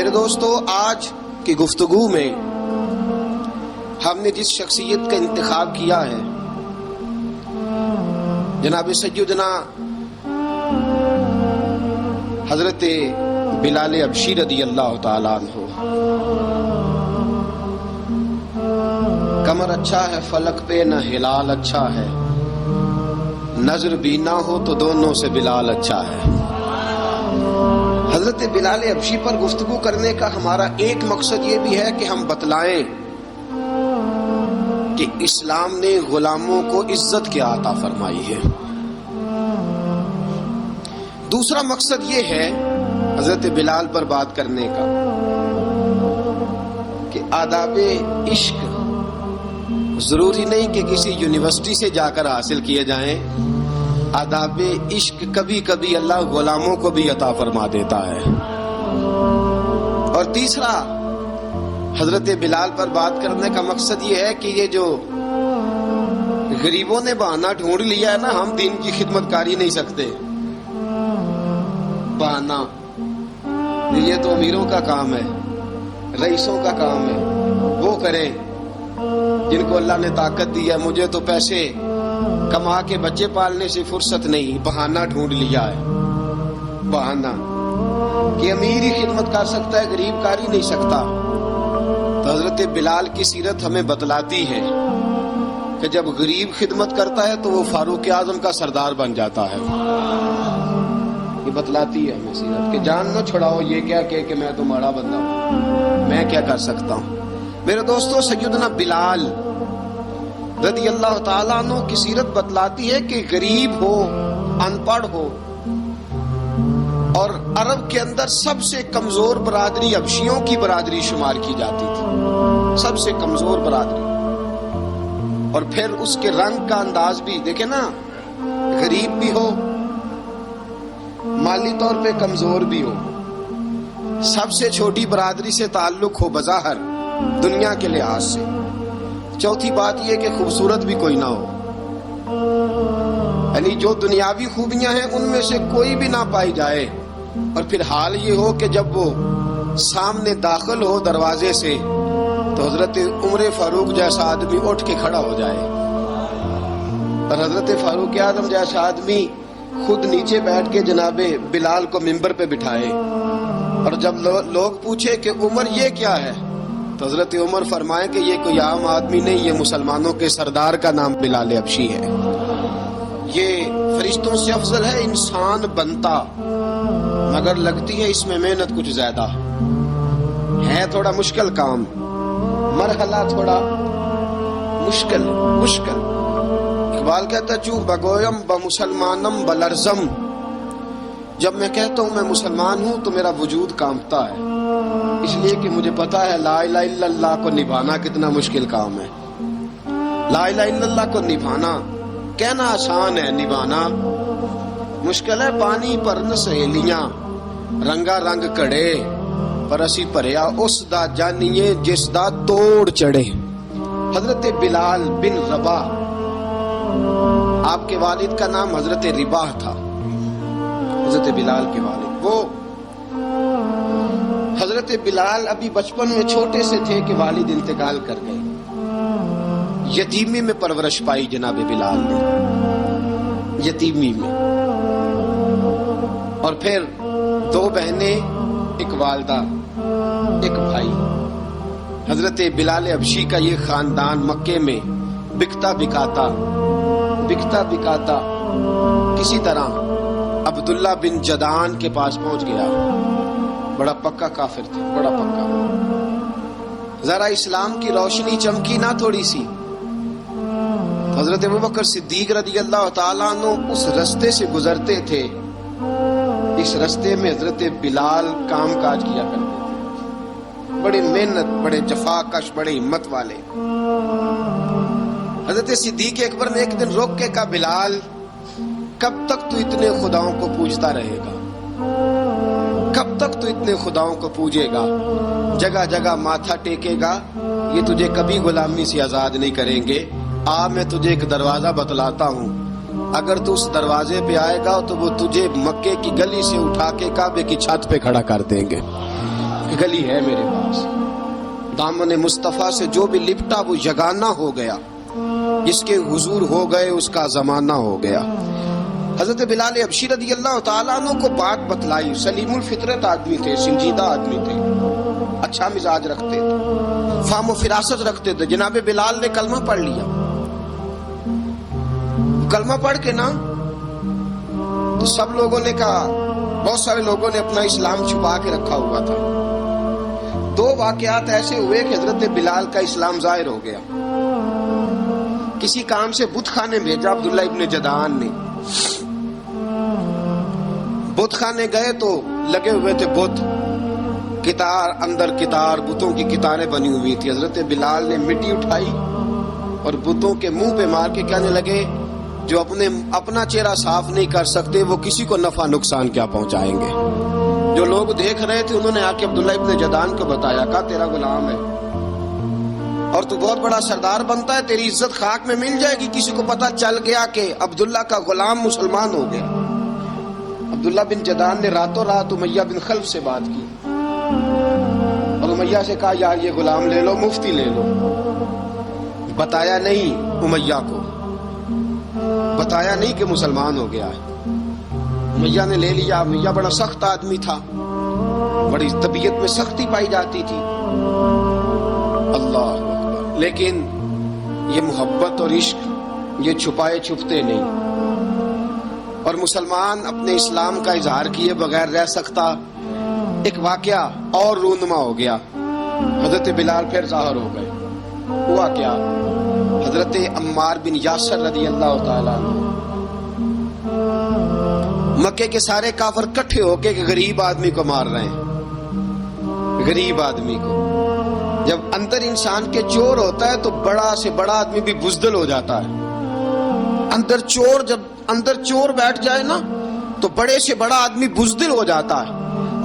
میرے دوستو، آج کی گفتگو میں ہم نے جس شخصیت کا انتخاب کیا ہے جناب سیدنا حضرت بلال حبشی رضی اللہ تعالیٰ عنہ۔ کمر اچھا ہے فلک پہ نہ ہلال اچھا ہے، نظر بھی نہ ہو تو دونوں سے بلال اچھا ہے۔ حضرت بلال حبشی پر گفتگو کرنے کا ہمارا ایک مقصد یہ بھی ہے کہ ہم بتلائیں کہ اسلام نے غلاموں کو عزت کیا عطا فرمائی ہے۔ دوسرا مقصد یہ ہے حضرت بلال پر بات کرنے کا کہ آداب عشق ضروری نہیں کہ کسی یونیورسٹی سے جا کر حاصل کیے جائیں، آداب عشق کبھی کبھی اللہ غلاموں کو بھی عطا فرما دیتا ہے۔ اور تیسرا حضرت بلال پر بات کرنے کا مقصد یہ ہے کہ یہ جو غریبوں نے بہانہ ڈھونڈ لیا ہے نا، ہم دین کی خدمت کر ہی نہیں سکتے، بہانہ یہ تو امیروں کا کام ہے، رئیسوں کا کام ہے، وہ کریں جن کو اللہ نے طاقت دی ہے۔ مجھے تو پیسے کما کے بچے پالنے سے فرصت نہیں، بہانہ ڈھونڈ لیا ہے، بہانہ کہ امیر ہی خدمت کر سکتا ہے، غریب کر ہی نہیں سکتا۔ تو حضرت بلال کی سیرت ہمیں بتلاتی ہے کہ جب غریب خدمت کرتا ہے تو وہ فاروق اعظم کا سردار بن جاتا ہے۔ یہ بتلاتی ہے ہمیں سیرت کہ جان نہ چھڑاؤ یہ کیا کہ میں تمہارا بندہ ہوں، میں کیا کر سکتا ہوں۔ میرے دوستو، سیدنا بلال رضی اللہ تعالیٰ عنہ کی سیرت بتلاتی ہے کہ غریب ہو، ان پڑھ ہو، اور عرب کے اندر سب سے کمزور برادری حبشیوں کی برادری شمار کی جاتی تھی، سب سے کمزور برادری۔ اور پھر اس کے رنگ کا انداز بھی دیکھیں نا، غریب بھی ہو، مالی طور پہ کمزور بھی ہو، سب سے چھوٹی برادری سے تعلق ہو بظاہر دنیا کے لحاظ سے۔ چوتھی بات یہ کہ خوبصورت بھی کوئی نہ ہو، یعنی جو دنیاوی خوبیاں ہیں ان میں سے کوئی بھی نہ پائی جائے، اور پھر حال یہ ہو کہ جب وہ سامنے داخل ہو دروازے سے تو حضرت عمر فاروق جیسا آدمی اٹھ کے کھڑا ہو جائے، اور حضرت فاروق اعظم جیسا آدمی خود نیچے بیٹھ کے جناب بلال کو منبر پہ بٹھائے، اور جب لوگ پوچھے کہ عمر یہ کیا ہے تو حضرت عمر فرمائے کہ یہ کوئی عام آدمی نہیں، یہ مسلمانوں کے سردار کا نام بلال حبشی ہے، یہ فرشتوں سے افضل ہے، انسان بنتا مگر لگتی ہے اس میں محنت کچھ زیادہ ہے، تھوڑا مشکل کام، مرحلہ تھوڑا مشکل۔ اقبال کہتا چوں بگویم بمسلمانم بلرزم، جب میں کہتا ہوں میں مسلمان ہوں تو میرا وجود کانپتا ہے، اس لیے کہ مجھے پتا ہے لا الہ الا اللہ کو نبھانا کتنا مشکل کام ہے۔ لا الہ الا اللہ کو نبھانا کہنا آسان ہے، نبھانا مشکل ہے۔ پانی پر نہ سہیلیاں رنگا رنگ کڑے، پر اسی پریا اس دا جانیے جس دا توڑ چڑھے۔ حضرت بلال بن رباح، آپ کے والد کا نام حضرت رباح تھا، حضرت بلال کے والد۔ وہ حضرت بلال ابھی بچپن میں چھوٹے سے تھے کہ والد انتقال کر گئے، یتیمی میں پرورش پائی جناب بلال نے، یتیمی میں، اور پھر 2 بہنیں، ایک والدہ، ایک بھائی۔ حضرت بلال حبشی کا یہ خاندان مکے میں بکتا بکاتا کسی طرح عبداللہ بن جدعان کے پاس پہنچ گیا۔ بڑا پکا کافر تھا، بڑا پکا۔ ذرا اسلام کی روشنی چمکی نہ تھوڑی سی، حضرت ابوبکر صدیق رضی اللہ تعالیٰ عنہ اس رستے سے گزرتے تھے، اس رستے میں حضرت بلال کام کاج کیا کرتے تھے، بڑے محنت، بڑے جفا کش، بڑے ہمت والے۔ حضرت صدیق اکبر نے ایک دن روک کے کہا، بلال کب تک تو اتنے خداؤں کو پوجتا رہے گا، کب تک تو اتنے خداؤں کو پوجے گا، جگہ جگہ ماتھا ٹیکے گا، یہ تجھے کبھی غلامی سے آزاد نہیں کریں گے۔ میں تجھے ایک دروازہ بتلاتا ہوں، اگر تو اس دروازے پہ آئے گا تو وہ تجھے مکے کی گلی سے اٹھا کے کعبے کی چھت پہ کھڑا کر دیں گے۔ گلی ہے میرے پاس، دامن مصطفیٰ سے جو بھی لپٹا وہ یگانہ ہو گیا، جس کے حضور ہو گئے اس کا زمانہ ہو گیا۔ حضرت بلال حبشی رضی اللہ تعالیٰ عنہ کو بات بتلائی، سلیم الفطرت آدمی تھے، سنجیدہ آدمی تھے، اچھا مزاج رکھتے تھے، فہم و فراست رکھتے تھے۔ جناب بلال نے کلمہ پڑھ لیا، کلمہ پڑھ کے نا تو سب لوگوں نے کہا، بہت سارے لوگوں نے اپنا اسلام چھپا کے رکھا ہوا تھا۔ دو واقعات ایسے ہوئے کہ حضرت بلال کا اسلام ظاہر ہو گیا۔ کسی کام سے بت خانے بھیجا عبداللہ ابن جدعان نے، بت خانے گئے تو لگے ہوئے تھے بت، کتار اندر کتار، بتوں کی کتاریں بنی ہوئی تھی۔ حضرت بلال نے مٹی اٹھائی اور بتوں کے منہ پہ مار کے کہنے لگے، جو اپنا چہرہ صاف نہیں کر سکتے وہ کسی کو نفع نقصان کیا پہنچائیں گے۔ جو لوگ دیکھ رہے تھے انہوں نے آ کے عبداللہ ابن جدعان کو بتایا، کہا تیرا غلام ہے اور تو بہت بڑا سردار بنتا ہے، تیری عزت خاک میں مل جائے گی کسی کو پتہ چل گیا کہ عبداللہ کا غلام مسلمان ہو گیا۔ عبداللہ بن جدعان نے راتوں رات امیہ بن خلف سے بات کی اور امیہ سے کہا، یار یہ غلام لے لو، مفتی لے لو۔ بتایا نہیں امیہ کو، بتایا نہیں کہ مسلمان ہو گیا ہے۔ امیہ نے لے لیا۔ امیہ بڑا سخت آدمی تھا، بڑی طبیعت میں سختی پائی جاتی تھی، اللہ اکبر، لیکن یہ محبت اور عشق یہ چھپائے چھپتے نہیں، اور مسلمان اپنے اسلام کا اظہار کیے بغیر رہ سکتا۔ ایک واقعہ اور رونما ہو گیا، حضرت بلال پھر ظاہر ہو گئے۔ ہوا کیا؟ حضرت عمار بن یاسر رضی اللہ تعالیٰ عنہ، مکے کے سارے کافر کٹھے ہو کے غریب آدمی کو مار رہے ہیں، غریب آدمی کو۔ جب اندر انسان کے چور ہوتا ہے تو بڑا سے بڑا آدمی بھی بزدل ہو جاتا ہے۔ جب اندر چور بیٹھ جائے نا تو بڑے سے بڑا آدمی بزدل ہو جاتا ہے،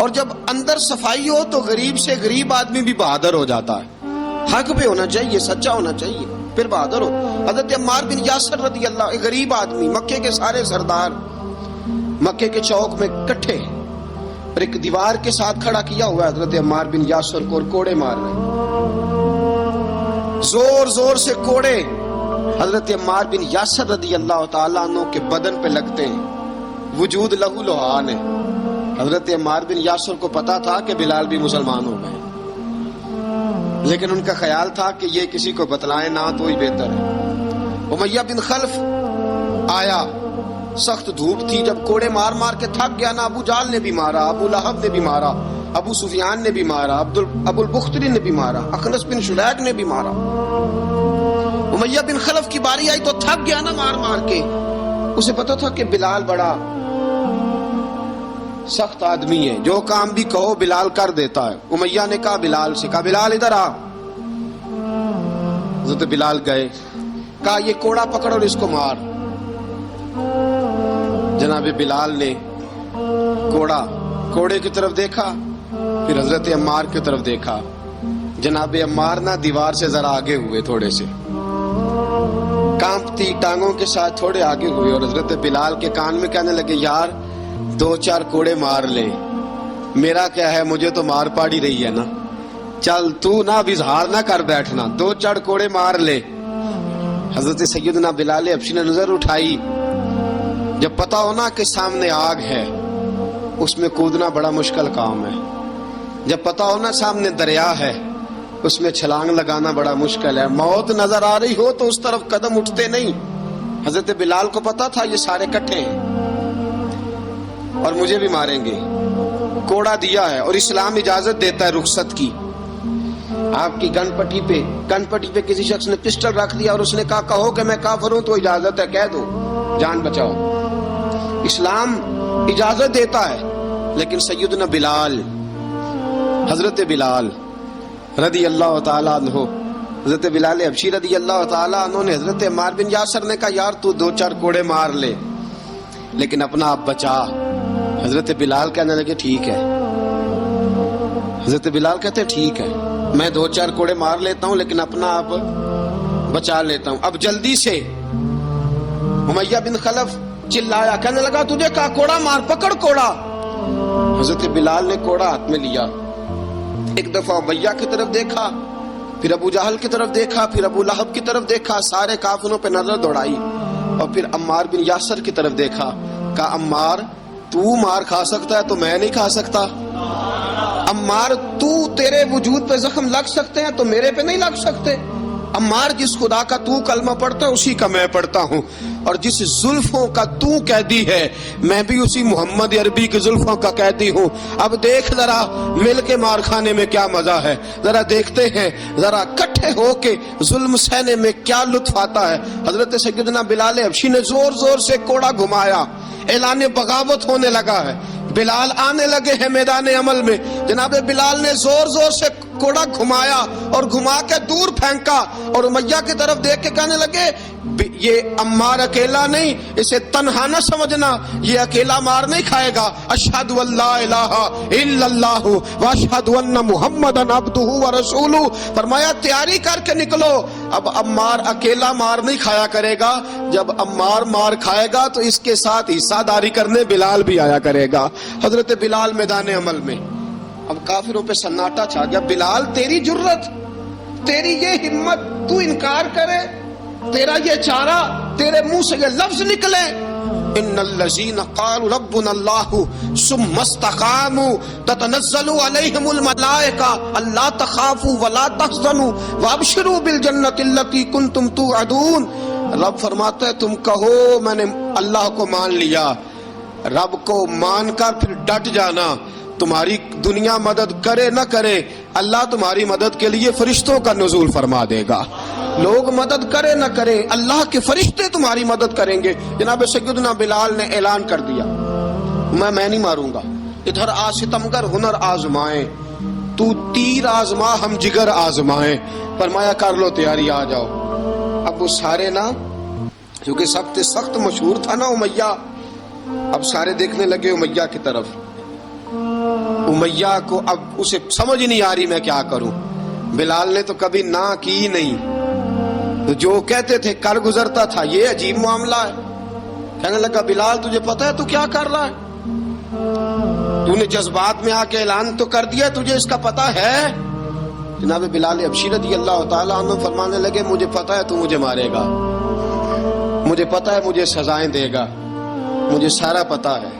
اور جب اندر صفائی ہو تو غریب سے غریب آدمی بھی بہادر ہو جاتا ہے۔ حق پہ ہونا چاہیے، سچا ہونا چاہیے، پھر بہادر ہو۔ حضرت عمار بن یاسر رضی اللہ، ایک غریب آدمی، مکے کے سارے سردار مکے کے چوک میں کٹھے اور ایک دیوار کے ساتھ کھڑا کیا ہوا ہے حضرت عمار بن یاسر کو، اور کوڑے مار رہے ہیں، زور زور سے کوڑے حضرت عمار بن یاسر رضی اللہ تعالیٰ عنہ کے بدن پہ لگتے ہیں، وجود لہو لہان ہے۔ حضرت عمار بن یاسر کو پتا تھا کہ بلال بھی مسلمان ہو گئے، لیکن ان کا خیال تھا کہ یہ کسی کو بتلائیں نہ تو ہی بہتر ہے۔ امیہ بن خلف آیا، سخت دھوپ تھی، جب کوڑے مار مار کے تھک گیا نا، ابو جال نے بھی مارا، ابو لہب نے بھی مارا، ابو سفیان نے بھی مارا، ابو البختری نے بھی مارا، اخنس بن شلیک نے بھی مارا۔ امیہ بن خلف کی باری آئی تو تھک گیا نا مار مار کے، اسے پتا تھا کہ بلال بڑا سخت آدمی ہے، جو کام بھی کہو بلال کر دیتا ہے۔ امیہ نے کہا بلال سے، کہا بلال ادھر آ۔ حضرت بلال گئے، کہا یہ کوڑا پکڑ اور اس کو مار۔ جناب بلال نے کوڑے کی طرف دیکھا، پھر حضرت عمار کی طرف دیکھا۔ جناب عمار نہ دیوار سے ذرا آگے ہوئے، تھوڑے سے کانپتی ٹانگوں کے ساتھ تھوڑے آگے ہوئے، اور حضرت بلال کے کان میں کہنے لگے، یار 2-4 کوڑے مار لے، میرا کیا ہے، مجھے تو مار پاڑی رہی ہے نا، چل تو نہ اب اظہار نہ کر بیٹھنا، 2-4 کوڑے مار لے۔ حضرت سیدنا بلال حبشی نے نظر اٹھائی، جب پتا ہونا کہ سامنے آگ ہے اس میں کودنا بڑا مشکل کام ہے، جب پتا ہونا سامنے دریا ہے اس میں چھلانگ لگانا بڑا مشکل ہے، موت نظر آ رہی ہو تو اس طرف قدم اٹھتے نہیں۔ حضرت بلال کو پتا تھا یہ سارے کٹھے ہیں اور مجھے بھی ماریں گے، کوڑا دیا ہے، اور اسلام اجازت دیتا ہے رخصت کی۔ آپ کی گن پٹی پہ کسی شخص نے پسٹل رکھ دیا اور اس نے کہا کہو کہ میں کافر ہوں تو اجازت ہے، کہہ دو، جان بچاؤ، اسلام اجازت دیتا ہے۔ لیکن سیدنا بلال، حضرت بلال رضی اللہ تعالیٰ عنہ، حضرت بلال حبشی رضی اللہ تعالیٰ عنہ نے حضرت عمار بن یاسر نے کہا یار تو 2-4 کوڑے مار لے لیکن اپنا آپ بچا۔ حضرت بلال کہنے لگے ٹھیک ہے، حضرت بلال کہتے ٹھیک ہے، میں 2-4 کوڑے مار لیتا ہوں لیکن اپنا آپ بچا لیتا ہوں۔ اب جلدی سے امیہ بن خلف چلایا، کہنے لگا تجھے کہا کوڑا مار، پکڑ کوڑا۔ حضرت بلال نے کوڑا ہاتھ میں لیا ایک دفعہ امیہ کی طرف دیکھا، پھر ابو جہل کی طرف دیکھا، پھر ابو لہب کی طرف دیکھا، سارے کافروں پہ نظر دوڑائی، اور پھر عمار بن یاسر کی طرف دیکھا، کہا عمار تو مار کھا سکتا ہے تو میں نہیں کھا سکتا، عمار تو تیرے وجود پہ زخم لگ سکتے ہیں تو میرے پہ نہیں لگ سکتے، عمار جس خدا کا تو کلمہ پڑھتا ہے اسی کا میں پڑھتا ہوں، اور جس زلفوں کا تو قیدی ہے میں بھی اسی محمد عربی کی زلفوں کا قیدی ہوں، اب دیکھ ذرا مل کے مار کھانے میں کیا مزہ ہے، ذرا دیکھتے ہیں ذرا اکٹھے ہو کے ظلم سہنے میں کیا لطف آتا ہے۔ حضرت سیدنا بلال حبشی نے زور زور سے کوڑا گھمایا، اعلان بغاوت ہونے لگا ہے، بلال آنے لگے ہیں میدان عمل میں، جناب بلال نے زور زور سے کوڑا گھمایا اور گھما کے دور پھینکا، اور امیہ کی طرف دیکھ کے کہنے لگے یہ عمار اکیلا نہیں، اسے تنہا نہ سمجھنا، یہ اکیلا مار نہیں کھائے گا، اشہد ان لا الہ الا اللہ واشہد ان محمدن عبدہ ورسولہ، فرمایا تیاری کر کے نکلو، اب عمار اکیلا مار نہیں کھایا کرے گا، جب عمار مار کھائے گا تو اس کے ساتھ حصہ داری کرنے بلال بھی آیا کرے گا۔ حضرت بلال میدان عمل میں، اب کافروں پہ سناٹا چھا گیا، بلال تیری جرت، تیری یہ ہمت، تو انکار کرے، تیرا یہ چارہ، تیرے منہ سے یہ لفظ نکلے، ان الذین قالوا ربنا اللہ ثم استقاموا تتنزل علیہم الملائکہ الا تخافوا ولا تحزنوا وابشروا بالجنۃ التی کنتم توعدون۔ رب فرماتا ہے تم کہو میں نے اللہ کو مان لیا، رب کو مان کر پھر ڈٹ جانا، تمہاری دنیا مدد کرے نہ کرے اللہ تمہاری مدد کے لیے فرشتوں کا نزول فرما دے گا، لوگ مدد کرے نہ کرے اللہ کے فرشتے تمہاری مدد کریں گے۔ جناب سیدنا بلال نے اعلان کر دیا میں نہیں ماروں گا، ادھر آ ستمگر ہنر آزمائیں، تو تیر آزما ہم جگر آزمائیں، فرمایا کر لو تیاری آ جاؤ۔ اب وہ سارے نا کیونکہ سخت سخت مشہور تھا نا امیہ، اب سارے دیکھنے لگے امیہ کی طرف، امیہ کو اب اسے سمجھ نہیں آ رہی میں کیا کروں، بلال نے تو کبھی نہ کی نہیں، تو جو کہتے تھے کر گزرتا تھا، یہ عجیب معاملہ ہے، کہنے لگا بلال تجھے پتا ہے تو کیا کر رہا ہے، تو نے جذبات میں آ کے اعلان تو کر دیا، تجھے اس کا پتا ہے؟ جناب بلال حبشی رضی اللہ تعالیٰ عنہ فرمانے لگے مجھے پتا ہے تو مجھے مارے گا، مجھے پتا ہے مجھے سزائیں دے گا، مجھے سارا پتا ہے،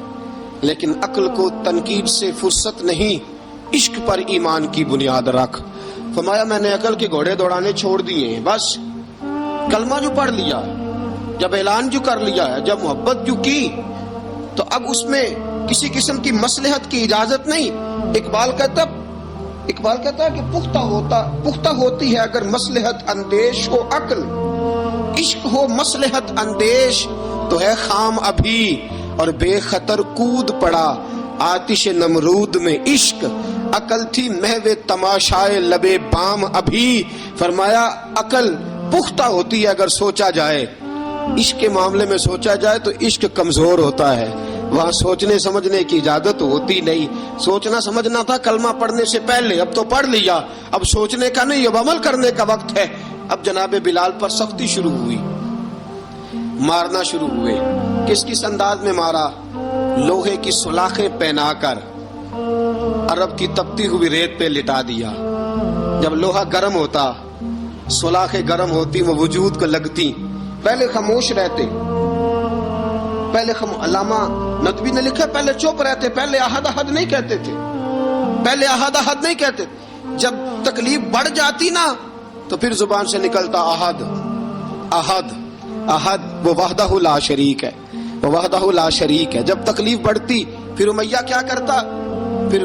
لیکن عقل کو تنقید سے فرصت نہیں، عشق پر ایمان کی بنیاد رکھ۔ فرمایا میں نے عقل کے گھوڑے دوڑانے چھوڑ دیے ہیں، بس کلمہ جو پڑھ لیا، جب اعلان جو کر لیا ہے، جب محبت جو کی، تو اب اس میں کسی قسم کی مصلحت کی اجازت نہیں۔ اقبال کہتا ہے کہ پختہ ہوتی ہے اگر مصلحت اندیش ہو عقل، عشق ہو مصلحت اندیش تو ہے خام ابھی، اور بے خطر کود پڑا آتش نمرود میں عشق، عقل تھی محو تماشائے لبے بام ابھی۔ فرمایا عقل پختہ ہوتی ہے اگر سوچا جائے، عشق کے معاملے میں سوچا جائے تو عشق کمزور ہوتا ہے، وہاں سوچنے سمجھنے کی اجازت ہوتی نہیں۔ سوچنا سمجھنا تھا کلمہ پڑھنے سے پہلے، اب تو پڑھ لیا، اب سوچنے کا نہیں، اب عمل کرنے کا وقت ہے۔ اب جناب بلال پر سختی شروع ہوئی، مارنا شروع ہوئے۔ کس انداز میں مارا؟ لوہے کی سلاخیں پہنا کر عرب کی تپتی ہوئی ریت پہ لٹا دیا۔ جب لوہا گرم ہوتا، سلاخیں گرم ہوتی، وہ وجود کو لگتی، پہلے خاموش رہتے، پہلے علامہ ندوی نے لکھا پہلے چپ رہتے، پہلے احد احد نہیں کہتے تھے، پہلے احد احد نہیں کہتے، جب تکلیف بڑھ جاتی نا تو پھر زبان سے نکلتا احد احد احد، وہ وحدہ لا شریک ہے، وہ وحدہ لا شریک ہے۔ جب تکلیف بڑھتی پھر امیہ کیا کرتا؟ پھر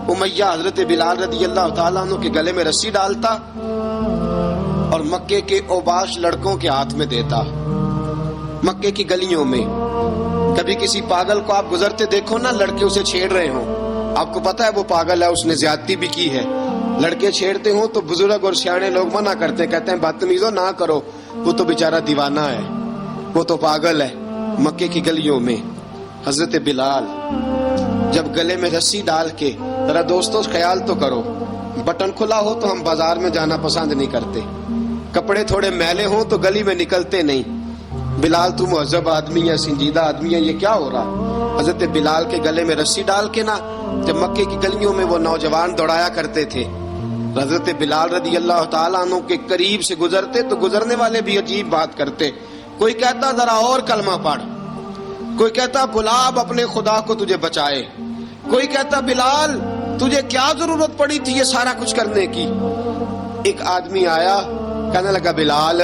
امیہ حضرت بلال رضی اللہ تعالیٰ عنہ کے گلے میں رسی ڈالتا اور مکے کے اوباش لڑکوں کے ہاتھ میں دیتا، مکے کی گلیوں میں۔ کبھی کسی پاگل کو آپ گزرتے دیکھو نا، لڑکے اسے چھیڑ رہے ہوں، آپ کو پتا ہے وہ پاگل ہے، اس نے زیادتی بھی کی ہے، لڑکے چھیڑتے ہوں تو بزرگ اور سیانے لوگ منع کرتے، کہتے ہیں بدتمیزوں نہ کرو، وہ تو بیچارہ دیوانہ ہے، وہ تو پاگل ہے۔ مکے کی گلیوں میں حضرت بلال جب گلے میں رسی ڈال کے، ذرا دوستو خیال تو کرو، بٹن کھلا ہو تو ہم بازار میں جانا پسند نہیں کرتے، کپڑے تھوڑے میلے ہوں تو گلی میں نکلتے نہیں۔ بلال تو مہذب آدمی ہے، سنجیدہ آدمی ہے، یہ کیا ہو رہا؟ حضرت بلال کے گلے میں رسی ڈال کے نا جب مکے کی گلیوں میں وہ نوجوان دوڑایا کرتے تھے، حضرت بلال رضی اللہ تعالیٰ عنہ کے قریب سے گزرتے تو گزرنے والے بھی عجیب بات کرتے. کوئی کہتا ذرا اور کلمہ پڑھ، کوئی کہتا بلا اب اپنے خدا کو تجھے بچائے، کوئی کہتا بلال تجھے کیا ضرورت پڑی تھی یہ سارا کچھ کرنے کی. ایک آدمی آیا کہنے لگا بلال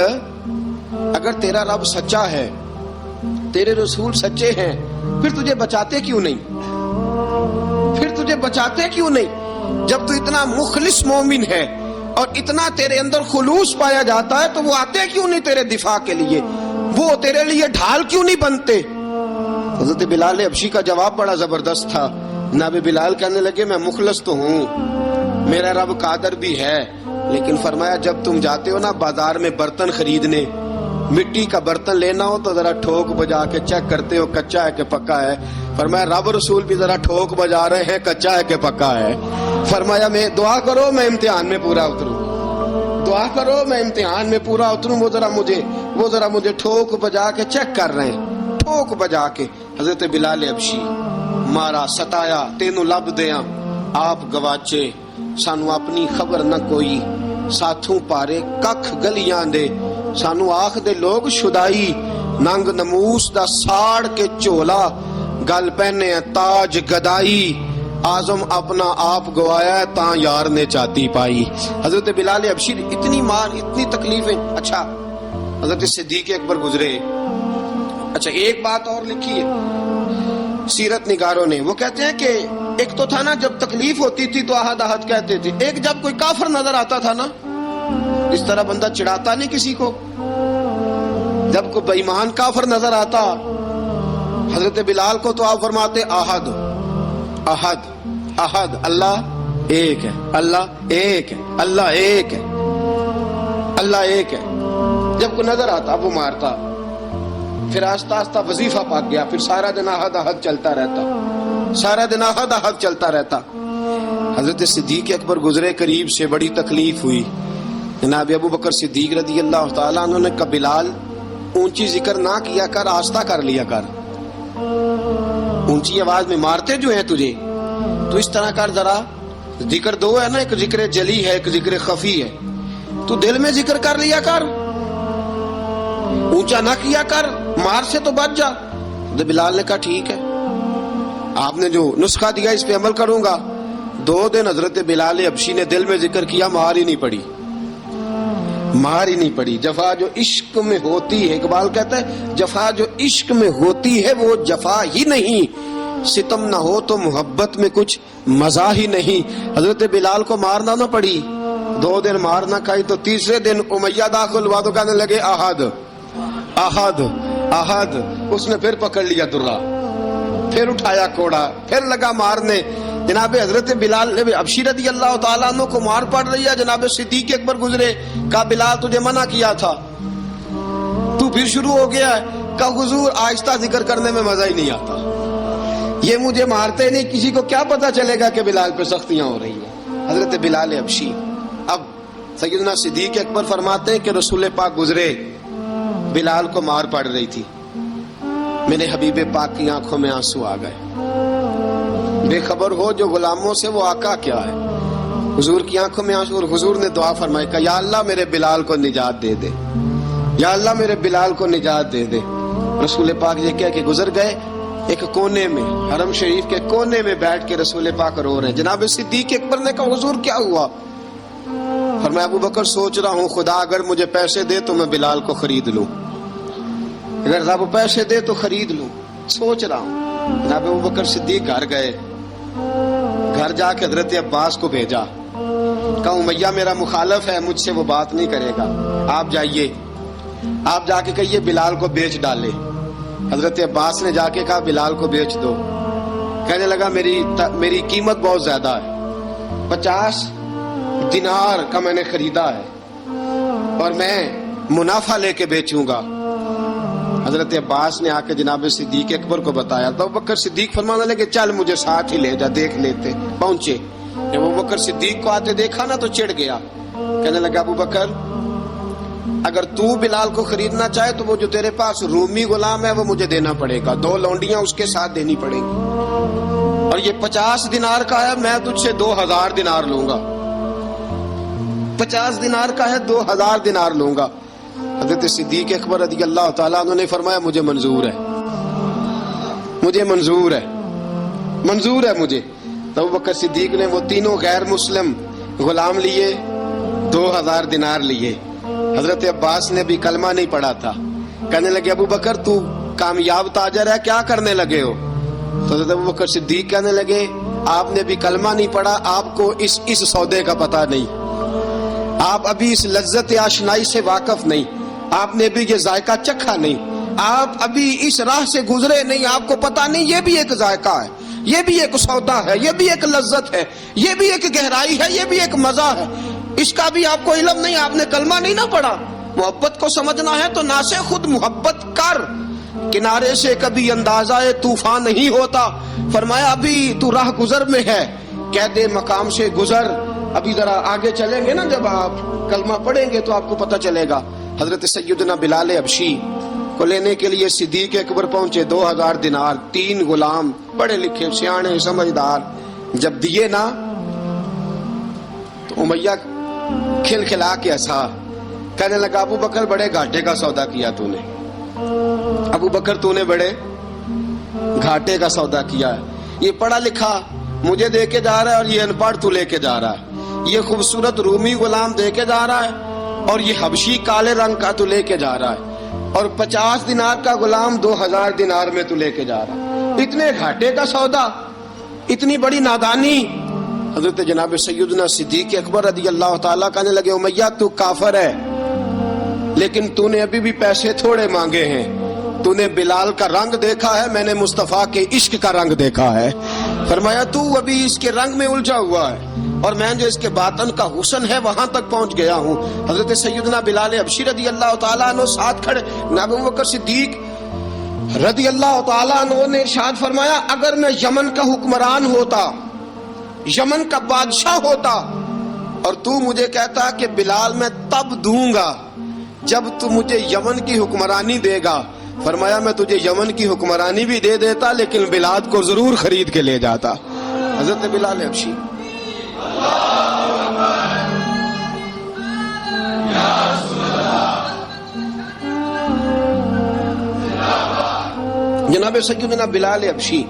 اگر تیرا رب سچا ہے، تیرے رسول سچے ہیں، پھر تجھے بچاتے کیوں نہیں؟ پھر تجھے بچاتے کیوں نہیں؟ جب تو اتنا مخلص مومن ہے اور اتنا تیرے اندر خلوص پایا جاتا ہے تو وہ آتے کیوں نہیں تیرے دفاع کے لیے؟ وہ تیرے لیے ڈھال کیوں نہیں بنتے؟ حضرت بلال حبشی کا جواب بڑا زبردست تھا. جناب بلال کہنے لگے میں مخلص تو ہوں، میرا رب قادر بھی ہے، لیکن فرمایا جب تم جاتے ہو نا بازار میں برتن خریدنے، مٹی کا برتن لینا ہو تو ذرا ٹھوک بجا کے چیک کرتے ہو کچا ہے کہ پکا ہے. فرمایا رب رسول بھی ذرا ٹھوک بجا رہے ہیں کچا ہے کہ پکا ہے. فرمایا میں دعا کرو میں امتحان میں پورا اتروں، دعا کرو میں امتحان میں پورا اتروں. وہ ذرا مجھے ٹھوک بجا کے چیک کر رہے ہیں، ٹھوک بجا کے. حضرت بلال حبشی مارا ستایا تینوں لب دیاں آپ گواچے، سانو اپنی خبر نہ کوئی، ساتھوں پارے ککھ گلیاں دے، سانو آخ دے لوگ شدائی، ننگ نموس دا ساڑ کے چولا، گل پہنے تاج گدائی، آزم اپنا آپ گوایا ہے تاں یار نے چاتی پائی. حضرت بلال حبشی اتنی مار اتنی تکلیفیں. اچھا حضرت صدیق اکبر گزرے. اچھا ایک بات اور لکھی ہے سیرت نگاروں نے، وہ کہتے ہیں کہ ایک تو تھا نا جب تکلیف ہوتی تھی تو احد احد کہتے تھے، ایک جب کوئی کافر نظر آتا تھا نا اس طرح بندہ چڑھاتا نہیں کسی کو، جب کوئی بے ایمان کافر نظر آتا حضرت بلال کو تو آپ فرماتے احد احد احد، اللہ ایک ہے، اللہ ایک ہے، اللہ ایک ہے، اللہ ایک ہے. جب کوئی نظر آتا وہ مارتا. پھر آہستہ آہستہ وظیفہ پاک گیا، پھر سارا دن احد احد چلتا رہتا، سارا دن احد احد چلتا رہتا. حضرت صدیق اکبر گزرے قریب سے، بڑی تکلیف ہوئی. جناب ابو بکر صدیق رضی اللہ تعالیٰ عنہ نے کہا بلال اونچی ذکر نہ کیا کر، آہستہ کر لیا کر، اونچی آواز میں مارتے جو ہیں تجھے تو اس طرح کر، ذرا ذکر دو ہے نا، ایک ذکر جلی ہے ایک ذکر خفی ہے، تو دل میں ذکر کر لیا کر، اونچا نہ کیا کر، مار سے تو بچ جا. بلال نے کہا ٹھیک ہے، آپ نے جو نسخہ دیا اس پہ عمل کروں گا. 2 دن حضرت بلال حبشی نے دل میں ذکر کیا، مار ہی نہیں پڑی، مار ہی نہیں پڑی. جفا جو عشق میں ہوتی ہے، اقبال کہتا ہے جفا جو عشق میں ہوتی ہے وہ جفا ہی نہیں، ستم نہ ہو تو محبت میں کچھ مزہ ہی نہیں. حضرت بلال کو مارنا نہ پڑی، 2 دن مار نہ کھائی تو تیسرے دن امیہ داخل ہوا تو کہنے لگے احد احد احد. اس نے پھر پکڑ لیا درہ، پھر اٹھایا کوڑا، پھر لگا مارنے. جناب حضرت بلال حبشی رضی اللہ تعالیٰ عنہ کو مار پڑ رہی ہے. جناب صدیق اکبر گزرے، کہا بلال تجھے منع کیا تھا، تو پھر شروع ہو گیا ہے. کہا حضور آہستہ ذکر کرنے میں مزہ ہی نہیں آتا، یہ مجھے مارتے نہیں، کسی کو کیا پتا چلے گا کہ بلال پہ سختیاں ہو رہی ہیں. حضرت بلال حبشی. اب سیدنا صدیق اکبر فرماتے ہیں کہ رسول پاک گزرے، بلال کو مار پڑ رہی تھی، میرے حبیب پاک کی آنکھوں میں آنسو آ گئے. بے خبر ہو جو غلاموں سے وہ آقا کیا ہے. حضور کی آنکھوں میں آنسو، اور حضور نے دعا فرمائی کہ یا اللہ میرے بلال کو نجات دے دے، یا اللہ میرے بلال کو نجات دے دے. رسول پاک یہ کہہ کے گزر گئے. ایک کونے میں حرم شریف کے کونے میں بیٹھ کے رسول پاک رو رہے ہیں. جناب صدیق اکبر نے کہا حضور کیا ہوا؟ فرمایا ابو بکر سوچ رہا ہوں خدا اگر مجھے پیسے دے تو میں بلال کو خرید لوں، اگر رب پیسے دے تو خرید لوں، سوچ رہا ہوں. جناب ابو بکر صدیق گھر گئے، گھر جا کے حضرت عباس کو بھیجا، کہا امیہ میرا مخالف ہے، مجھ سے وہ بات نہیں کرے گا، آپ جائیے، آپ جا کے کہیے بلال کو بیچ ڈالے. حضرت عباس نے جا کے کہا بلال کو بیچ دو. کہنے لگا میری قیمت بہت زیادہ ہے، 50 دینار کا میں نے خریدا ہے اور میں منافع لے کے بیچوں گا. حضرت عباس نے آ کے جناب صدیق اکبر کو بتایا تو ابو بکر صدیق فرمانے لگے چل مجھے ساتھ ہی لے جا، دیکھ لیتے. پہنچے، جب ابو بکر صدیق کو آتے دیکھا نا تو چڑ گیا، کہنے لگا ابو بکر اگر تو بلال کو خریدنا چاہے تو وہ جو تیرے پاس رومی غلام ہے وہ مجھے دینا پڑے گا، 2 لونڈیاں اس کے ساتھ دینی پڑیں گی، اور یہ 50 دینار کا ہے، میں تجھ سے 2000 دینار لوں گا. 50 دینار کا ہے، 2000 دینار لوں گا. حضرت صدیق اکبر رضی اللہ تعالیٰ عنہ نے فرمایا مجھے منظور ہے، مجھے منظور ہے، منظور ہے مجھے. تو ابوبکر صدیق نے وہ تینوں غیر مسلم غلام لیے، 2000 دینار لیے. حضرت عباس نے بھی کلمہ نہیں پڑھا تھا. کہنے لگے ابوبکر تو کامیاب تاجر ہے، کیا کرنے لگے ہو؟ تو حضرت ابوبکر صدیق کہنے لگے آپ نے بھی کلمہ نہیں پڑھا، آپ کو اس سودے کا پتہ نہیں، آپ ابھی اس لذت آشنائی سے واقف نہیں، آپ نے بھی یہ ذائقہ چکھا نہیں، آپ ابھی اس راہ سے گزرے نہیں، آپ کو پتہ نہیں یہ بھی ایک ذائقہ ہے، یہ بھی ایک سودا ہے، یہ بھی ایک لذت ہے، یہ بھی ایک گہرائی ہے، یہ بھی ایک مزہ ہے. اس کا بھی آپ کو علم نہیں، آپ نے کلمہ نہیں نہ پڑھا. محبت کو سمجھنا ہے تو نہ سے خود محبت کر. کنارے سے کبھی اندازہ طوفان نہیں ہوتا. فرمایا ابھی تو راہ گزر میں ہے، قید مقام سے گزر. ابھی ذرا آگے چلیں گے نا، جب آپ کلمہ پڑھیں گے تو آپ کو پتہ چلے گا. حضرت سیدنا بلال حبشی کو لینے کے لیے صدیق اکبر پہنچے. 2000 دینار، 3 غلام پڑھے لکھے سیانے سمجھدار. جب دیے نا تو امیہ کھل کھلا کے ہنسا، کہنے لگا ابو بکر بڑے گھاٹے کا سودا کیا تو نے، ابو بکر تو نے بڑے گھاٹے کا سودا کیا ہے. یہ پڑھا لکھا مجھے دے کے جا رہا ہے اور یہ ان پڑھ تو لے کے جا رہا ہے. یہ خوبصورت رومی غلام دے کے جا رہا ہے اور یہ حبشی کالے رنگ کا تو لے کے جا رہا ہے، اور 50 دینار کا غلام 2000 دینار میں تو لے کے جا رہا ہے. اتنے گھاٹے کا سودا، اتنی بڑی نادانی. حضرت جناب سیدنا صدیق اکبر رضی اللہ تعالیٰ کہنے لگے امیہ تو کافر ہے، لیکن تو نے ابھی بھی پیسے تھوڑے مانگے ہیں. تو نے بلال کا رنگ دیکھا ہے، میں نے مصطفیٰ کے عشق کا رنگ دیکھا ہے. فرمایا تو ابھی اس کے رنگ میں الجھا ہوا ہے اور میں جو اس کے باطن کا حسن ہے وہاں تک پہنچ گیا ہوں. حضرت سیدنا بلال حبشی رضی اللہ تعالیٰ عنہ ساتھ کھڑے. جناب ابوبکر صدیق رضی اللہ تعالیٰ عنہ نے ارشاد فرمایا اگر میں یمن کا حکمران ہوتا، یمن کا بادشاہ ہوتا، اور تو مجھے کہتا کہ بلال میں تب دوں گا جب تو مجھے یمن کی حکمرانی دے گا. فرمایا میں تجھے یمن کی حکمرانی بھی دے دیتا لیکن بلال کو ضرور خرید کے لے جاتا. حضرت بلال حبشی جناب سیدنا بلال حبشی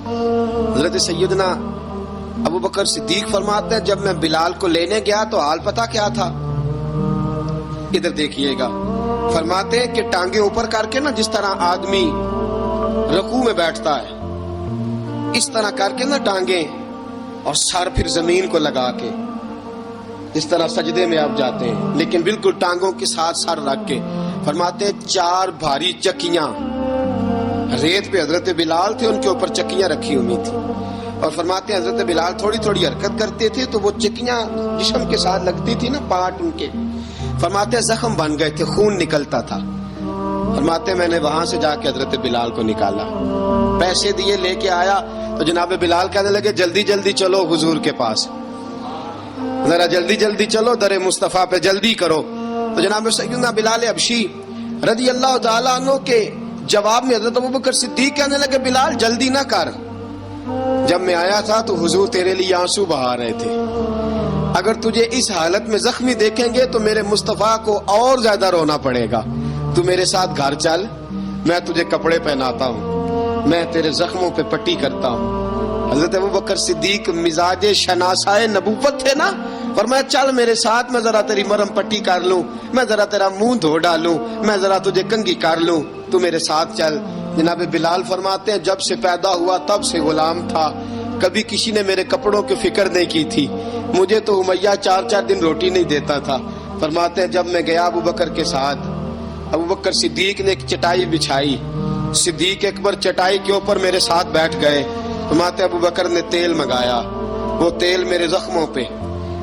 حضرت سیدنا ابوبکر صدیق فرماتے ہیں جب میں بلال کو لینے گیا تو حال پتہ کیا تھا؟ ادھر دیکھیے گا. فرماتے ہیں کہ ٹانگیں اوپر کر کے نا جس طرح آدمی رکوع میں بیٹھتا ہے اس طرح کر کے نا ٹانگیں، اور سر پھر زمین کو لگا کے جس طرح سجدے میں آپ جاتے ہیں، لیکن بالکل ٹانگوں کے ساتھ سر رکھ کے. فرماتے ہیں 4 بھاری چکیاں ریت پہ حضرت بلال تھے، ان کے اوپر چکیاں رکھی ہوئی تھی. اور فرماتے ہیں حضرت بلال تھوڑی تھوڑی حرکت کرتے تھے تو وہ چکیاں جسم کے ساتھ لگتی تھی نا، پارٹ ان کے. فرماتے ہیں زخم بن گئے تھے، خون نکلتا تھا. فرماتے ہیں میں نے وہاں سے جا کے حضرت بلال کو نکالا، پیسے دیے لے کے آیا تو جناب بلال کہنے لگے جلدی جلدی چلو حضور کے پاس، ذرا جلدی جلدی چلو، در مصطفیٰ پہ جلدی کرو. تو جناب سیدنا بلال حبشی رضی اللہ تعالیٰ عنہ کے جواب میں حضرت ابوبکر صدیق کہنے لگے بلال جلدی نہ کر، جب میں آیا تھا تو حضور تیرے لیے آنسو بہا رہے تھے. اگر تجھے اس حالت میں زخمی دیکھیں گے تو میرے مصطفیٰ کو اور زیادہ رونا پڑے گا. تو میرے ساتھ گھر چل، میں تجھے کپڑے پہناتا ہوں، میں تیرے زخموں پہ پٹی کرتا ہوں. حضرت ابوبکر صدیق مزاج شناسائے نبوت تھے نا. فرمایا چل میرے ساتھ، میں ذرا تیری مرہم پٹی کر لوں، میں ذرا تیرا منہ دھو ڈالوں، میں ذرا تجھے کنگھی کر لوں، تو میرے ساتھ چل. جناب بلال فرماتے ہیں جب سے پیدا ہوا تب سے غلام تھا، کبھی کسی نے میرے کپڑوں کی فکر نہیں کی تھی. مجھے تو امیہ 4 دن روٹی نہیں دیتا تھا. فرماتے ہیں جب میں گیا ابوبکر کے ساتھ، ابوبکر صدیق نے ایک چٹائی بچھائی، صدیق اکبر چٹائی کے اوپر میرے ساتھ بیٹھ گئے. فرماتے ہیں ابوبکر نے تیل منگایا، وہ تیل میرے زخموں پہ،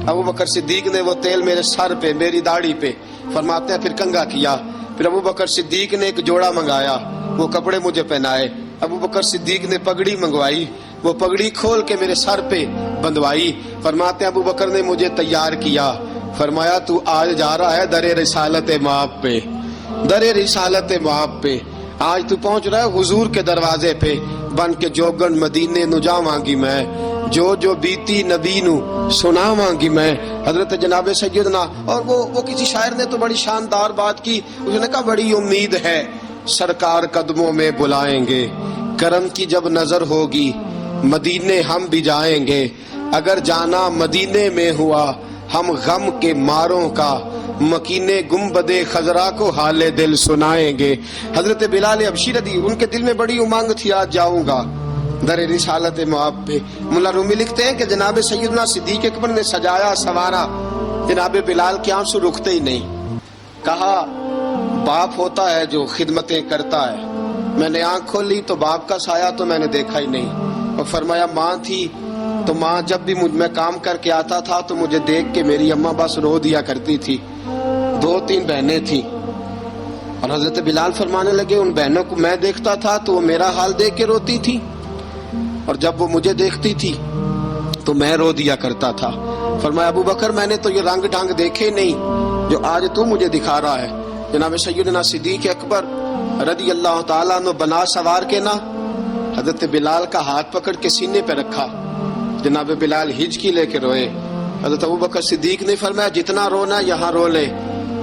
ابوبکر صدیق نے وہ تیل میرے سر پہ، میری داڑھی پہ. فرماتے ہیں پھر کنگھا کیا. پھر ابوبکر صدیق نے ایک جوڑا منگایا، وہ کپڑے مجھے پہنائے. ابوبکر صدیق نے پگڑی منگوائی، وہ پگڑی کھول کے میرے سر پہ بندھوائی. فرماتے ہیں ابوبکر نے مجھے تیار کیا. فرمایا تو آج جا رہا ہے در رسالت مآب پہ، در رسالت مآب پہ. آج تو پہنچ رہا ہے حضور کے دروازے پہ، بن کے جوگن مدینے نو جاواں گی میں، جو بیتی نبی نو سناواں گی میں۔ حضرت جناب سیدنا، اور وہ کسی شاعر نے تو بڑی شاندار بات کی، اس نے کہا بڑی امید ہے سرکار قدموں میں بلائیں گے، کرم کی جب نظر ہوگی مدینے ہم بھی جائیں گے، اگر جانا مدینے میں ہوا ہم غم کے ماروں کا، مکینے گنبد خضرا کو حال دل سنائیں گے۔ حضرت بلال حبشی رضی، ان کے دل میں بڑی امنگ تھی آج جاؤں گا در رسالت معاب پہ۔ ملا رومی لکھتے ہیں کہ جناب سیدنا صدیق اکبر نے سجایا سوارا، جناب بلال کے آنسو رکتے ہی نہیں۔ کہا باپ ہوتا ہے جو خدمتیں کرتا ہے، میں نے آنکھ کھولی تو باپ کا سایہ تو میں نے دیکھا ہی نہیں، اور فرمایا ماں تھی تو ماں جب بھی میں کام کر کے آتا تھا تو مجھے دیکھ کے میری اماں بس رو دیا کرتی تھی، 2-3 بہنیں تھیں، اور حضرت بلال فرمانے لگے ان بہنوں کو میں دیکھتا تھا تو وہ میرا حال دیکھ کے روتی تھی، اور جب وہ مجھے دیکھتی تھی تو میں رو دیا کرتا تھا۔ فرمایا ابو بکر میں نے تو یہ رنگ ڈھنگ دیکھے نہیں جو آج تو مجھے دکھا رہا ہے۔ جناب سیدنا صدیق اکبر رضی اللہ تعالیٰ عنہ بنا سوار کے نا حضرت بلال کا ہاتھ پکڑ کے سینے پہ رکھا، جناب بلال ہچکی لے کے روئے۔ حضرت ابو بکر صدیق نے فرمایا جتنا رونا یہاں رو لے،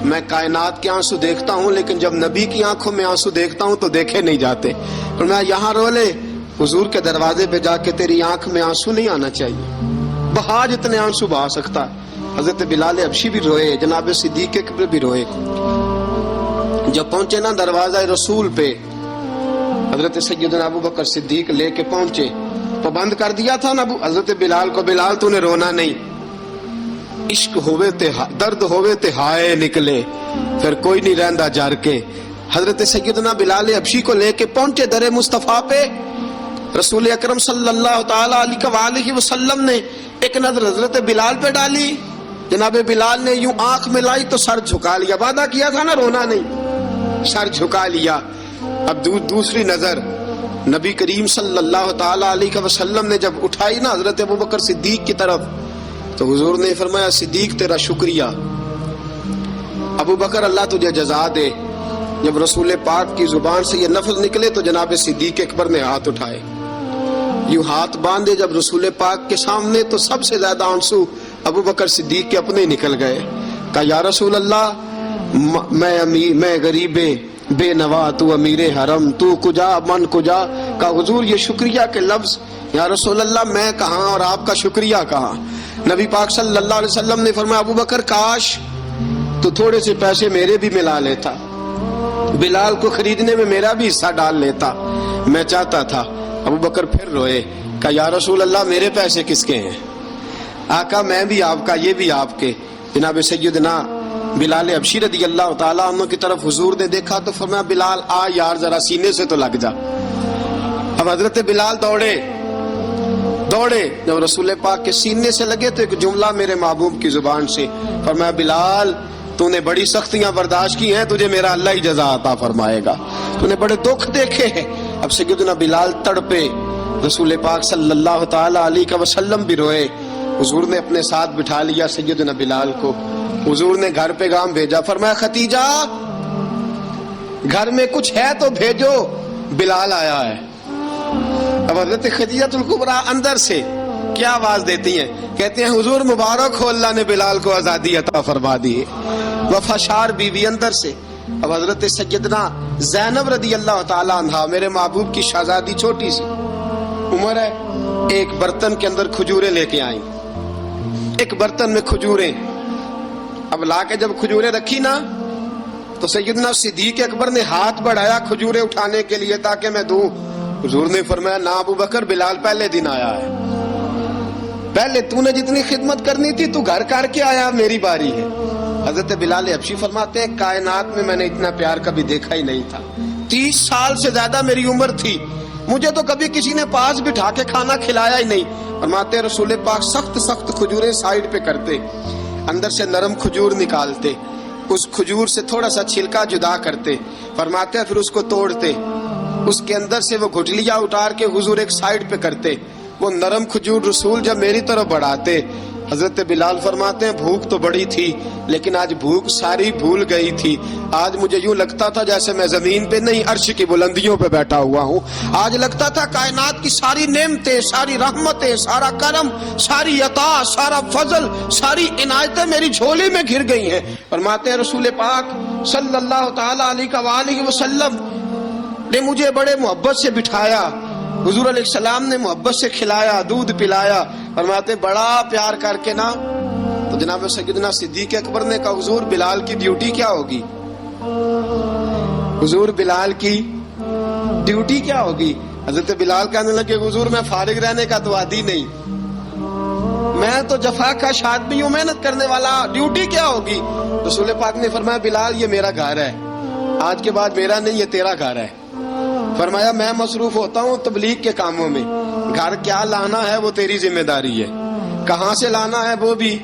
میں کائنات کے آنسو دیکھتا ہوں لیکن جب نبی کی آنکھوں میں آنسو دیکھتا ہوں تو دیکھے نہیں جاتے، فرمایا یہاں رو لے، حضور کے دروازے پہ جا کے تیری آنکھ میں آنسو نہیں آنا چاہیے، بہا جتنے آنسو بہا سکتا ہے۔ حضرت بلال حبشی بھی روئے، جناب صدیق اکبر بھی روئے۔ جب پہنچے نا دروازہ رسول پہ، حضرت سیدنا ابو بکر صدیق لے کے پہنچے، پابند کر دیا تھا نا حضرت بلال کو، بلال تو نے رونا نہیں، عشق ہوئے تے درد ہوئے تے ہائے نکلے، پھر کوئی نہیں رہندا جر کے۔ حضرت سیدنا بلال حبشی کو لے کے پہنچے در مصطفیٰ پہ، رسول اکرم صلی اللہ تعالی علیہ وسلم نے ایک نظر حضرت بلال پہ ڈالی، جناب بلال نے یوں آنکھ ملائی تو سر جھکا لیا، وعدہ کیا تھا نا رونا نہیں، سر جھکا لیا۔ اب دوسری نظر نبی کریم صلی اللہ تعالی علیہ وسلم نے جب اٹھائی نا حضرت ابوبکر صدیق کی طرف، تو حضور نے فرمایا صدیق تیرا شکریہ، ابو بکر اللہ تجھے جزا دے۔ جب رسول پاک کی زبان سے یہ لفظ نکلے تو جناب صدیق اکبر نے ہاتھ اٹھائے، یوں ہاتھ باندھے جب رسول پاک کے سامنے، تو سب سے زیادہ آنسو ابو بکر صدیق کے اپنے نکل گئے۔ کہا یا رسول اللہ میں غریب بے نوا، تو امیر حرم، تو کجا من کجا۔ کہا حضور یہ شکریہ کے لفظ، یا رسول اللہ میں کہاں اور آپ کا شکریہ کہاں۔ نبی پاک صلی اللہ علیہ وسلم نے فرمایا ابو بکر کاش تو تھوڑے سے پیسے میرے بھی ملا لیتا، بلال کو خریدنے میں میرا بھی حصہ ڈال لیتا، میں چاہتا تھا۔ ابو بکر پھر روئے، کہا یا رسول اللہ میرے پیسے کس کے ہیں؟ آقا میں بھی آپ کا، یہ بھی آپ کے۔ جناب سیدنا بلال حبشی رضی اللہ تعالیٰ عنہ کی طرف حضور نے دیکھا تو فرمایا بلال آ یار ذرا سینے سے تو لگ جا۔ اب حضرت بلال دوڑے، جب رسول پاک کے سینے سے لگے تو ایک جملہ میرے محبوب کی زبان سے، فرمایا بلال تو نے بڑی سختیاں برداشت کی ہیں، تجھے میرا اللہ ہی جزا عطا فرمائے گا، تو نے بڑے دکھ دیکھے ہیں۔ اب سیدنا بلال تڑپے، رسول پاک صلی اللہ تعالی علیہ وسلم بھی روئے۔ حضور نے اپنے ساتھ بٹھا لیا سیدنا بلال کو، حضور نے گھر پیغام بھیجا، فرمایا ختیجہ گھر میں کچھ ہے تو بھیجو، بلال آیا ہے۔ اب حضرت خدیجہ الکبریٰ اندر سے کیا آواز دیتی ہیں؟ کہتے ہیں حضور مبارک ہو، اللہ نے بلال کو آزادی عطا فرما دی۔ وفاشار بیوی اندر سے۔ اب حضرت سیدنا زینب رضی اللہ تعالی عنہا، میرے محبوب کی شہزادی، چھوٹی سی عمر ہے، ایک برتن کے اندر کھجوریں لے کے آئیں، ایک برتن میں کھجوریں۔ اب لا کے جب کھجوریں رکھی نا تو سیدنا صدیق اکبر نے ہاتھ بڑھایا کھجوریں اٹھانے کے لیے تاکہ میں دوں۔ حضور نے فرمایا نہ ابو بکر، بلال پہلے دن آیا ہے، پہلے تو نے جتنی خدمت کرنی تھی تو گھر کر کے آیا، میری باری ہے۔ حضرت بلال حبشی فرماتے ہیں کائنات میں میں نے اتنا پیار کبھی دیکھا ہی نہیں تھا، 30 سال سے زیادہ میری عمر تھی، مجھے تو کبھی کسی نے پاس بٹھا کے کھانا کھلایا ہی نہیں۔ فرماتے رسول پاک سخت کھجوریں سائیڈ پہ کرتے، اندر سے نرم کھجور نکالتے، اس کھجور سے تھوڑا سا چھلکا جدا کرتے، فرماتے ہیں پھر اس کو توڑتے، اس کے اندر سے وہ گھٹلیاں اتار کے حضور ایک سائیڈ پہ کرتے، وہ نرم کھجور رسول جب میری طرف بڑھاتے حضرت بلال فرماتے ہیں بھوک تو بڑی تھی لیکن آج بھوک ساری بھول گئی تھی. آج مجھے یوں لگتا تھا جیسے میں زمین پہ نہیں عرش کی بلندیوں پہ بیٹھا ہوا ہوں. آج لگتا تھا کائنات کی ساری نعمتیں، ساری رحمتیں، سارا کرم، ساری عطا، سارا فضل، ساری عنایتیں میری جھولی میں گھر گئی ہیں. فرماتے ہیں رسول پاک صلی اللہ تعالی علیہ وآلہ وسلم نے مجھے بڑے محبت سے بٹھایا، حضور علیہ السلام نے محبت سے کھلایا، دودھ پلایا. فرماتے بڑا پیار کر کے نا تو جناب سیدنا صدیق اکبر نے کہا حضور بلال کی ڈیوٹی کیا ہوگی؟ حضور بلال کی ڈیوٹی کیا ہوگی؟ حضرت بلال کہنے لگے حضور میں فارغ رہنے کا تو عادی نہیں، میں تو جفا کش آدمی ہوں، محنت کرنے والا، ڈیوٹی کیا ہوگی؟ رسول پاک نے فرمایا بلال یہ میرا گھر ہے، آج کے بعد میرا نہیں یہ تیرا گھر ہے. فرمایا میں مصروف ہوتا ہوں تبلیغ کے کاموں میں، گھر کیا لانا ہے وہ تیری ذمہ داری ہے، کہاں سے لانا ہے وہ بھی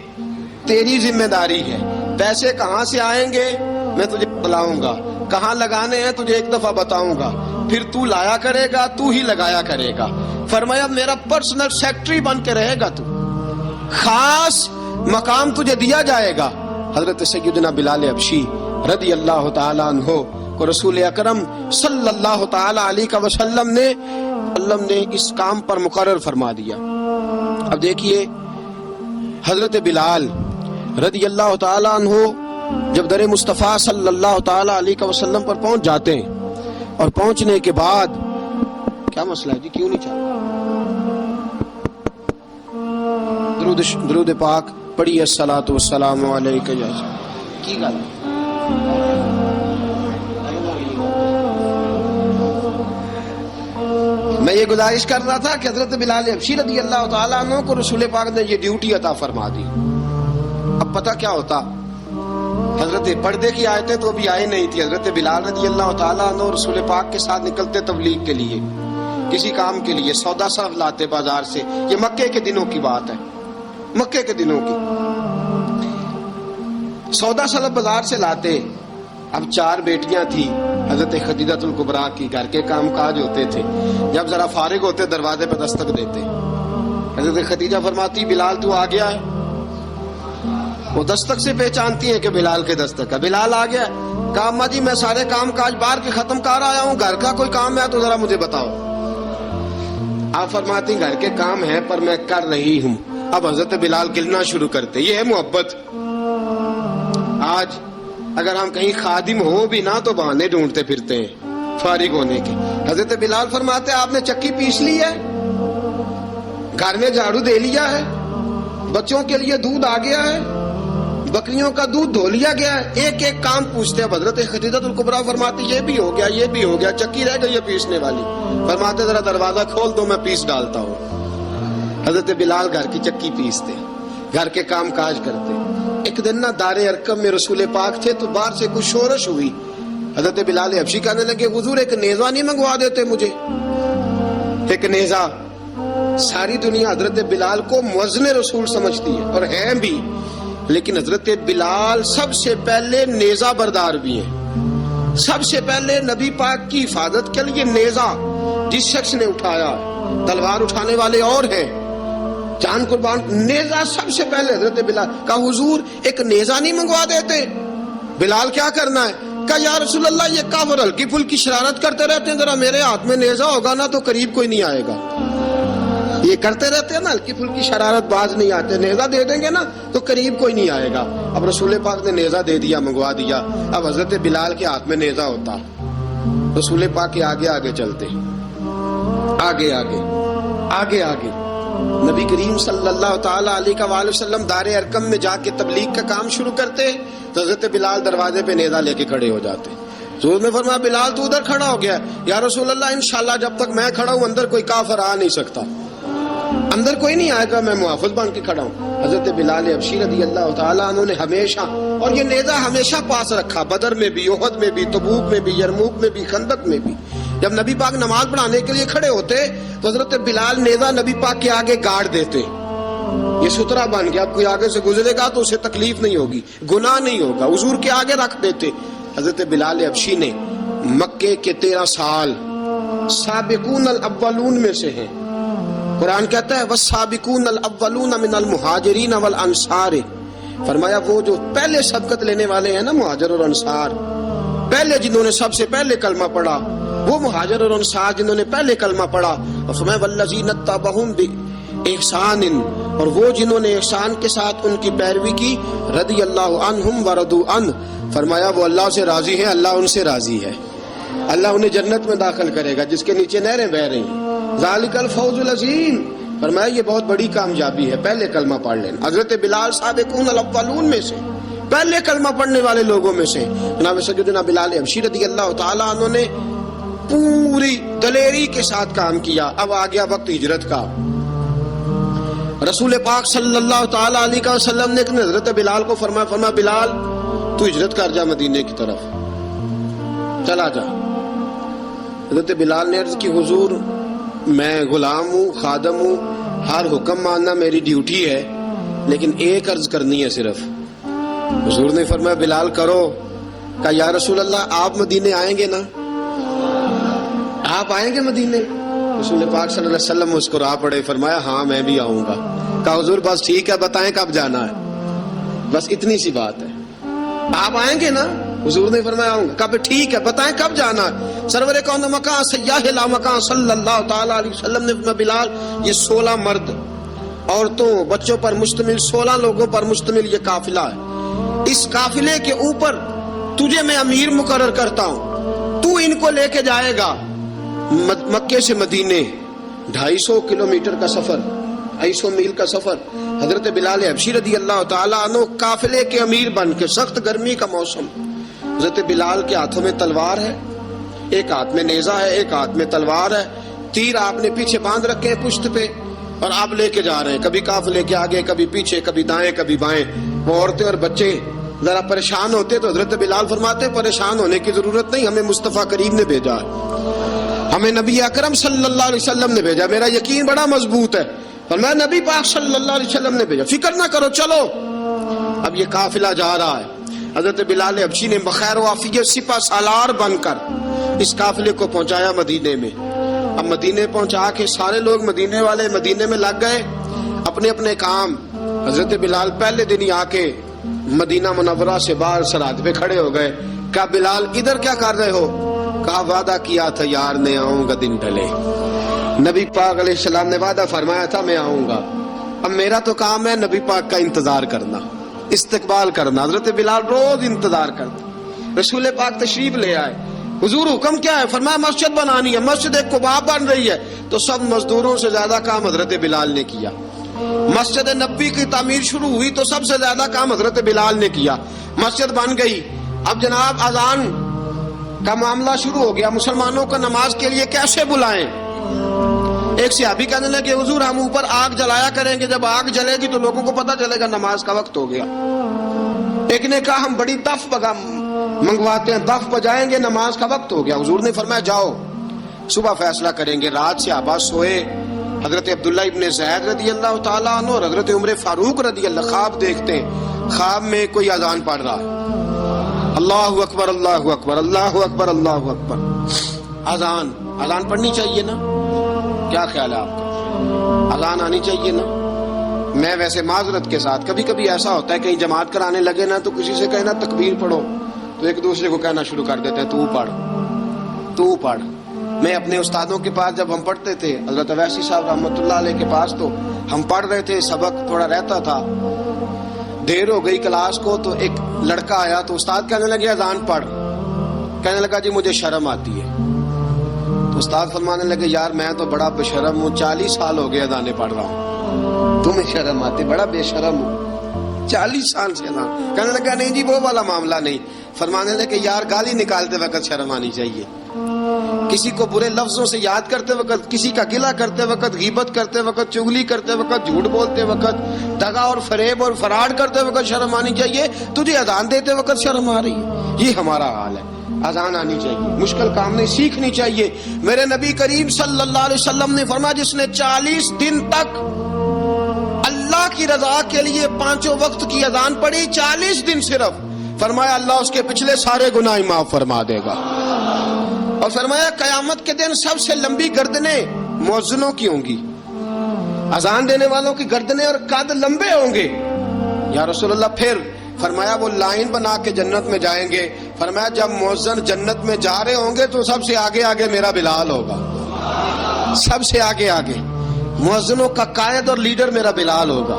تیری ذمہ داری ہے، پیسے کہاں سے آئیں گے میں تجھے بتلاؤں گا، کہاں لگانے ہیں تجھے ایک دفعہ بتاؤں گا، پھر تو لایا کرے گا، تو ہی لگایا کرے گا. فرمایا میرا پرسنل سیکٹری بن کے رہے گا، تو خاص مقام تجھے دیا جائے گا. حضرت سیدنا بلال حبشی رضی اللہ تعالیٰ عنہ کو رسول اکرم صلی اللہ تعالی علیہ وسلم نے اس کام پر مقرر فرما دیا. اب دیکھیے حضرت بلال رضی اللہ تعالی عنہ جب در مصطفیٰ صلی اللہ تعالی علیہ وسلم پر پہنچ جاتے ہیں اور پہنچنے کے بعد کیا مسئلہ ہے جی کیوں نہیں چاہتا؟ درود پاک پڑھیے الصلاۃ والسلام علیکہ یا کی گل میں یہ گزارش کر رہا تھا کہ حضرت بلال حبشی رضی اللہ تعالیٰ عنہ کو رسول پاک نے یہ ڈیوٹی عطا فرما دی. اب پتہ کیا ہوتا، حضرت پردے کی آیتیں تو ابھی آئی نہیں تھی. حضرت بلال رضی اللہ تعالیٰ عنہ رسول پاک کے ساتھ نکلتے تبلیغ کے لیے، کسی کام کے لیے، سودا صرف لاتے بازار سے. یہ مکے کے دنوں کی بات ہے، مکے کے دنوں کی. سودا صرف بازار سے لاتے. اب 4 بیٹیاں تھی حضرت خدیجہ الکبریٰ کی، گھر کے کام کاج ہوتے تھے. جب ذرا فارغ ہوتے دروازے پہ دستک دیتے. حضرت خدیجہ فرماتی بلال تو آ گیا ہے. وہ دستک سے پہچانتی ہیں کہ بلال کے دستک ہے. بلال آ گیا. کہا اماں جی میں سارے کام کاج باہر کے ختم کر آیا ہوں، گھر کا کوئی کام ہے تو ذرا مجھے بتاؤ. آپ فرماتی گھر کے کام ہیں پر میں کر رہی ہوں. اب حضرت بلال گلنا شروع کرتے. یہ ہے محبت. آج اگر ہم کہیں خادم ہو بھی نہ تو بہانے ڈھونڈتے پھرتے ہیں فارغ ہونے کے. حضرت بلال فرماتے آپ نے چکی پیس لی ہے، گھر میں جھاڑو دے لیا ہے، بچوں کے لیے دودھ آ گیا ہے، بکریوں کا دودھ دھو لیا گیا ہے. ایک ایک کام پوچھتے. اب حضرت خدیجہ الکبریٰ فرماتی یہ بھی ہو گیا، یہ بھی ہو گیا، چکی رہ گئی ہے پیسنے والی. فرماتے ذرا دروازہ کھول دو میں پیس ڈالتا ہوں. حضرت بلال گھر کی چکی پیستے، گھر کے کام کاج کرتے. ایک دن نہ دار ارقم میں رسول پاک تھے تو باہر سے کچھ شورش ہوئی. حضرت بلال حبشی کہنے لگے حضور ایک نیزہ نہیں منگوا دیتے مجھے؟ ایک نیزہ. ساری دنیا حضرت بلال کو مؤذن رسول سمجھتی ہے اور ہیں بھی، لیکن حضرت بلال سب سے پہلے نیزہ بردار بھی ہیں. سب سے پہلے نبی پاک کی حفاظت کے لیے نیزہ جس شخص نے اٹھایا، تلوار اٹھانے والے اور ہیں، جان قربان. نیزہ سب سے پہلے حضرت بلال. کہا حضور ایک نیزہ نہیں منگوا دیتے؟ بلال کیا کرنا ہے؟ کہا یا رسول اللہ یہ کافر ہلکی پھلکی شرارت کرتے رہتے ہیں، ذرا میرے ہاتھ میں نیزہ ہوگا نا تو قریب کوئی نہیں آئے گا. یہ کرتے رہتے ہیں نا ہلکی پھلکی شرارت، باز نہیں آتے. نیزہ دے دیں گے نا تو قریب کوئی نہیں آئے گا. اب رسول پاک نے نیزہ دے دیا، منگوا دیا. اب حضرت بلال کے ہاتھ میں نیزہ ہوتا، رسول پاک کے آگے آگے چلتے، آگے آگے آگے آگے. نبی کریم صلی اللہ تعالی علیہ وآلہ وسلم دار ارقم میں جا کے تبلیغ کا کام شروع کرتے تو حضرت بلال دروازے پہ نیزہ لے کے کھڑے ہو جاتے. حضور نے فرمایا بلال تو ادھر کھڑا ہو گیا. یا رسول اللہ انشاءاللہ جب تک میں کھڑا ہوں اندر کوئی کافر آ نہیں سکتا، اندر کوئی نہیں آئے گا، میں محافظ بن کے کھڑا ہوں. حضرت بلال حبشی رضی اللہ تعالیٰ عنہ نے ہمیشہ، اور یہ نیزہ ہمیشہ پاس رکھا، بدر میں بھی، احد میں بھی، تبوک میں بھی، یرموک میں بھی، خندق میں بھی. جب نبی پاک نماز پڑھانے کے لیے کھڑے ہوتے تو حضرت بلال نیزہ نبی پاک کے آگے گاڑ دیتے. یہ سترا بن گیا، اب کوئی آگے سے گزرے گا تو اسے تکلیف نہیں ہوگی، گناہ نہیں ہوگا. حضور کے آگے رکھ دیتے. حضرت بلال حبشی نے مکے کے 13 سال سابقون الاولون میں سے ہیں. قرآن کہتا ہے والسابقون الاولون من المہاجرین والانصار، فرمایا وہ جو پہلے سبقت لینے والے ہیں نا مہاجر اور انصار، پہلے جنہوں نے سب سے پہلے کلمہ پڑھا وہ مہاجر اور انصار جنہوں نے پہلے کلمہ پڑھا، اور فرمایا والذین اتبعوہم باحسان، اور وہ جنہوں نے احسان کے ساتھ ان کی پیروی کی، رضی اللہ عنہم ورضوا عنہ، فرمایا وہ اللہ سے راضی ہیں، اللہ ان سے راضی ہے، اللہ انہیں جنت میں داخل کرے گا جس کے نیچے نہریں بہہ رہی ہیں۔ ذالک الفوز العظیم، فرمایا یہ بہت بڑی کامیابی ہے پہلے کلمہ پڑھ لینا۔ حضرت بلال سابقون الاولون میں سے، پہلے کلمہ پڑھنے والے لوگوں میں سے جناب سیدنا بلال حبشی رضی اللہ تعالیٰ عنہ نے پوری دلیری کے ساتھ کام کیا۔ اب آ گیا وقت ہجرت کا۔ رسول پاک صلی اللہ تعالیٰ علیہ وسلم نے حضرت بلال کو فرمایا بلال تو ہجرت کر جا مدینے کی طرف، چلا جا۔ حضرت بلال نے عرض کی حضور میں غلام ہوں، خادم ہوں، ہر حکم ماننا میری ڈیوٹی ہے، لیکن ایک عرض کرنی ہے صرف۔ حضور نے فرمایا بلال کرو۔ کہا یا رسول اللہ آپ مدینے آئیں گے نا، آپ آئیں گے مدینے؟ رسول پاک صلی اللہ علیہ وسلم مسکرا پڑے، فرمایا ہاں میں بھی آؤں گا۔ کہا حضور بس ٹھیک ہے، بتائیں کب جانا ہے، بس اتنی سی بات ہے، آپ آئیں گے نا؟ حضور نے فرمایا آؤں گا۔ کہا ٹھیک ہے، بتائیں کب جانا ہے؟ سرور کون مکان سیاح لا مکان صلی اللہ تعالی علیہ وسلم نے فرمایا بلال یہ 16 مرد عورتوں بچوں پر مشتمل 16 لوگوں پر مشتمل یہ قافلہ ہے، اس قافلے کے اوپر تجھے میں امیر مقرر کرتا ہوں، تو ان کو لے کے جائے گا مکے سے مدینے، 250 کلومیٹر کا سفر، 250 میل کا سفر۔ حضرت بلال حبشی رضی اللہ تعالیٰ عنہ قافلے کے امیر بن کے، سخت گرمی کا موسم، حضرت بلال کے ہاتھوں میں تلوار ہے، ایک ہاتھ میں نیزہ ہے، ایک ہاتھ میں تلوار ہے، تیر آپ نے پیچھے باندھ رکھے ہیں پشت پہ، اور آپ لے کے جا رہے ہیں، کبھی قافلے کے آگے، کبھی پیچھے، کبھی دائیں کبھی بائیں۔ وہ عورتیں اور بچے ذرا پریشان ہوتے تو حضرت بلال فرماتے پریشان ہونے کی ضرورت نہیں، ہمیں مصطفیٰ کریم نے بھیجا ہے، ہمیں نبی اکرم صلی اللہ علیہ وسلم نے بھیجا، میرا یقین بڑا مضبوط ہے، فرمایا نبی پاک صلی اللہ علیہ وسلم نے بھیجا، فکر نہ کرو چلو۔ اب یہ قافلہ جا رہا ہے، حضرت بلال حبشی نے بخیر و عافیت سپہ سالار بن کر اس قافلے کو پہنچایا مدینے میں۔ اب مدینے پہنچا کے سارے لوگ مدینے والے مدینے میں لگ گئے اپنے اپنے کام۔ حضرت بلال پہلے دن ہی آ کے مدینہ منورہ سے باہر سرحد پہ کھڑے ہو گئے۔ کہا بلال ادھر کیا کر رہے ہو؟ کہا وعدہ کیا تھا یار نے آؤں گا دن ڈھلے، نبی پاک علیہ السلام نے وعدہ فرمایا تھا میں آؤں گا، اب میرا تو کام ہے نبی پاک کا انتظار کرنا، استقبال کرنا۔ حضرت بلال روز انتظار کرتے، رسول پاک تشریف لے آئے، حضور حکم کیا ہے؟ فرمایا مسجد بنانی ہے، مسجد ایک قباء بن رہی ہے، تو سب مزدوروں سے زیادہ کام حضرت بلال نے کیا۔ مسجد نبوی کی تعمیر شروع ہوئی تو سب سے زیادہ کام حضرت بلال نے کیا، مسجد بن گئی۔ اب جناب اذان کا معاملہ شروع ہو گیا، مسلمانوں کو نماز کے لیے کیسے بلائیں؟ ایک صحابی کہنے لگے حضور ہم اوپر آگ جلایا کریں گے، جب آگ جلے گی تو لوگوں کو پتہ چلے گا نماز کا وقت ہو گیا۔ ایک نے کہا ہم بڑی دف منگواتے ہیں، دف بجائیں گے، نماز کا وقت ہو گیا۔ حضور نے فرمایا جاؤ صبح فیصلہ کریں گے۔ رات سے صحابہ سوئے، حضرت عبداللہ ابن زید رضی اللہ تعالیٰ عنہ اور حضرت عمر فاروق رضی اللہ خواب دیکھتے ہیں، خواب میں کوئی اذان پڑھ رہا ہے، اللہ اکبر اللہ اکبر اللہ اکبر اللہ اکبر، اذان پڑھنی چاہیے نا؟ کیا خیال ہے آپ کا؟ اذان آنی چاہیے نا؟ میں ویسے معذرت کے ساتھ کبھی کبھی ایسا ہوتا ہے کہیں جماعت کرانے لگے نا تو کسی سے کہنا تکبیر پڑھو تو ایک دوسرے کو کہنا شروع کر دیتے ہیں تو پڑھ۔ میں اپنے استادوں کے پاس جب ہم پڑھتے تھے، حضرت اویسی صاحب رحمۃ اللہ علیہ کے پاس، تو ہم پڑھ رہے تھے، سبق تھوڑا رہتا تھا، دیر ہو گئی کلاس کو تو ایک لڑکا آیا تو استاد کہنے لگے اذان پڑھ، کہنے لگا جی مجھے شرم آتی ہے، تو استاد فرمانے لگے یار میں تو بڑا بے شرم ہوں، 40 سال ہو گئے اذانیں پڑھ رہا ہوں، تمہیں شرم آتی؟ بڑا بے شرم ہوں، 40 سال سے اذان۔ کہنے لگا نہیں جی وہ والا معاملہ نہیں، فرمانے لگے یار گالی نکالتے وقت شرم آنی چاہیے، کسی کو برے لفظوں سے یاد کرتے وقت، کسی کا گلہ کرتے وقت، غیبت کرتے وقت، چغلی کرتے وقت، جھوٹ بولتے وقت، دغا اور فریب اور فراڈ کرتے وقت شرم آنی چاہیے، تجھے اذان دیتے وقت شرم آ رہی ہے؟ یہ ہمارا حال ہے، اذان آنی چاہیے، مشکل کام نہیں، سیکھنی چاہیے۔ میرے نبی کریم صلی اللہ علیہ وسلم نے فرمایا جس نے 40 دن تک اللہ کی رضا کے لیے 5 وقت کی اذان پڑھی، 40 دن صرف، فرمایا اللہ اس کے پچھلے سارے گناہ معاف فرما دے گا، اور فرمایا قیامت کے دن سب سے لمبی گردنیں مؤذنوں کی ہوں گی، اذان دینے والوں کی گردنیں اور قد لمبے ہوں گے. یا رسول اللہ پھر فرمایا وہ لائن بنا کے جنت میں جائیں گے. فرمایا جب مؤذن جنت میں جا رہے ہوں گے تو سب سے آگے آگے میرا بلال ہوگا, سب سے آگے آگے مؤذنوں کا قائد اور لیڈر میرا بلال ہوگا,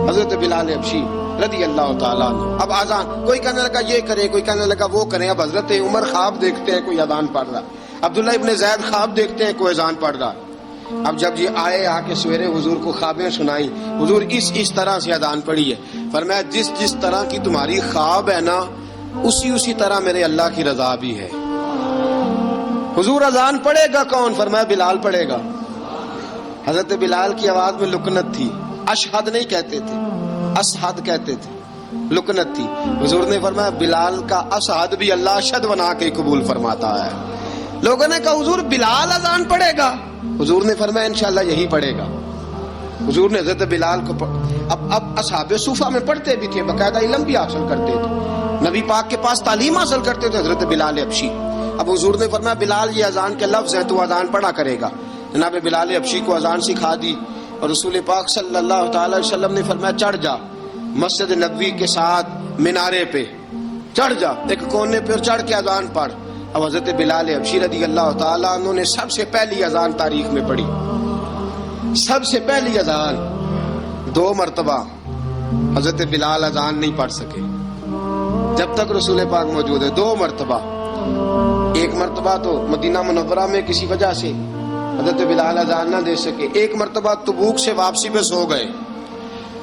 حضرت بلال حبشی رضی اللہ تعالیٰ عنہ. اب آزان کوئی کہنے لگا یہ کریں, کوئی کہنے لگا وہ کریں. اب حضرت عمر خواب دیکھتے ہیں کوئی اذان پڑھ رہا, عبداللہ ابن زید خواب دیکھتے ہیں کوئی اذان پڑھ رہا. اب جب یہ آئے آ کے سویرے حضور کو خوابیں سنائی, حضور اس طرح سے اذان پڑھی ہے. فرمایا جس طرح کی تمہاری خواب ہے نا اسی طرح میرے اللہ کی رضا بھی ہے. حضور اذان پڑھے گا کون؟ فرمایا بلال پڑھے گا. حضرت بلال کی آواز میں لکنت تھی, اشہد نہیں کہتے تھے, اسحد کہتے تھے, لکنت تھی. حضور نے فرمایا بلال کا اسحد بھی اللہ اشہد بنا کے قبول فرماتا ہے. لوگوں نے کہا حضور بلال اذان پڑھے گا؟ حضور نے فرمایا انشاءاللہ یہی پڑھے گا. حضور نے حضرت بلال کو اب اصحاب صوفہ میں پڑھتے بھی تھے, باقاعدہ علم بھی حاصل کرتے تھے, نبی پاک کے پاس تعلیم حاصل کرتے تھے حضرت بلال حبشی. اب حضور نے فرمایا بلال یہ اذان کے لفظ ہیں تو اذان پڑھا کرے گا. جناب بلال حبشی کو اذان سکھا دی اور رسول پاک صلی اللہ تعالی علیہ وسلم نے فرمایا چڑھ جا مسجد نبوی کے ساتھ مینارے پہ, چڑھ جا ایک کونے پہ اور چڑھ کے اذان پڑھ. اب حضرت بلال حبشی رضی اللہ تعالیٰ عنہ نے سب سے پہلی اذان تاریخ میں پڑھی, سب سے پہلی اذان. 2 مرتبہ حضرت بلال اذان نہیں پڑھ سکے جب تک رسول پاک موجود ہے. 2 مرتبہ, ایک مرتبہ تو مدینہ منورہ میں کسی وجہ سے حضرت بلال اذان نہ دے سکے, ایک مرتبہ تبوک سے واپسی پہ سو گئے.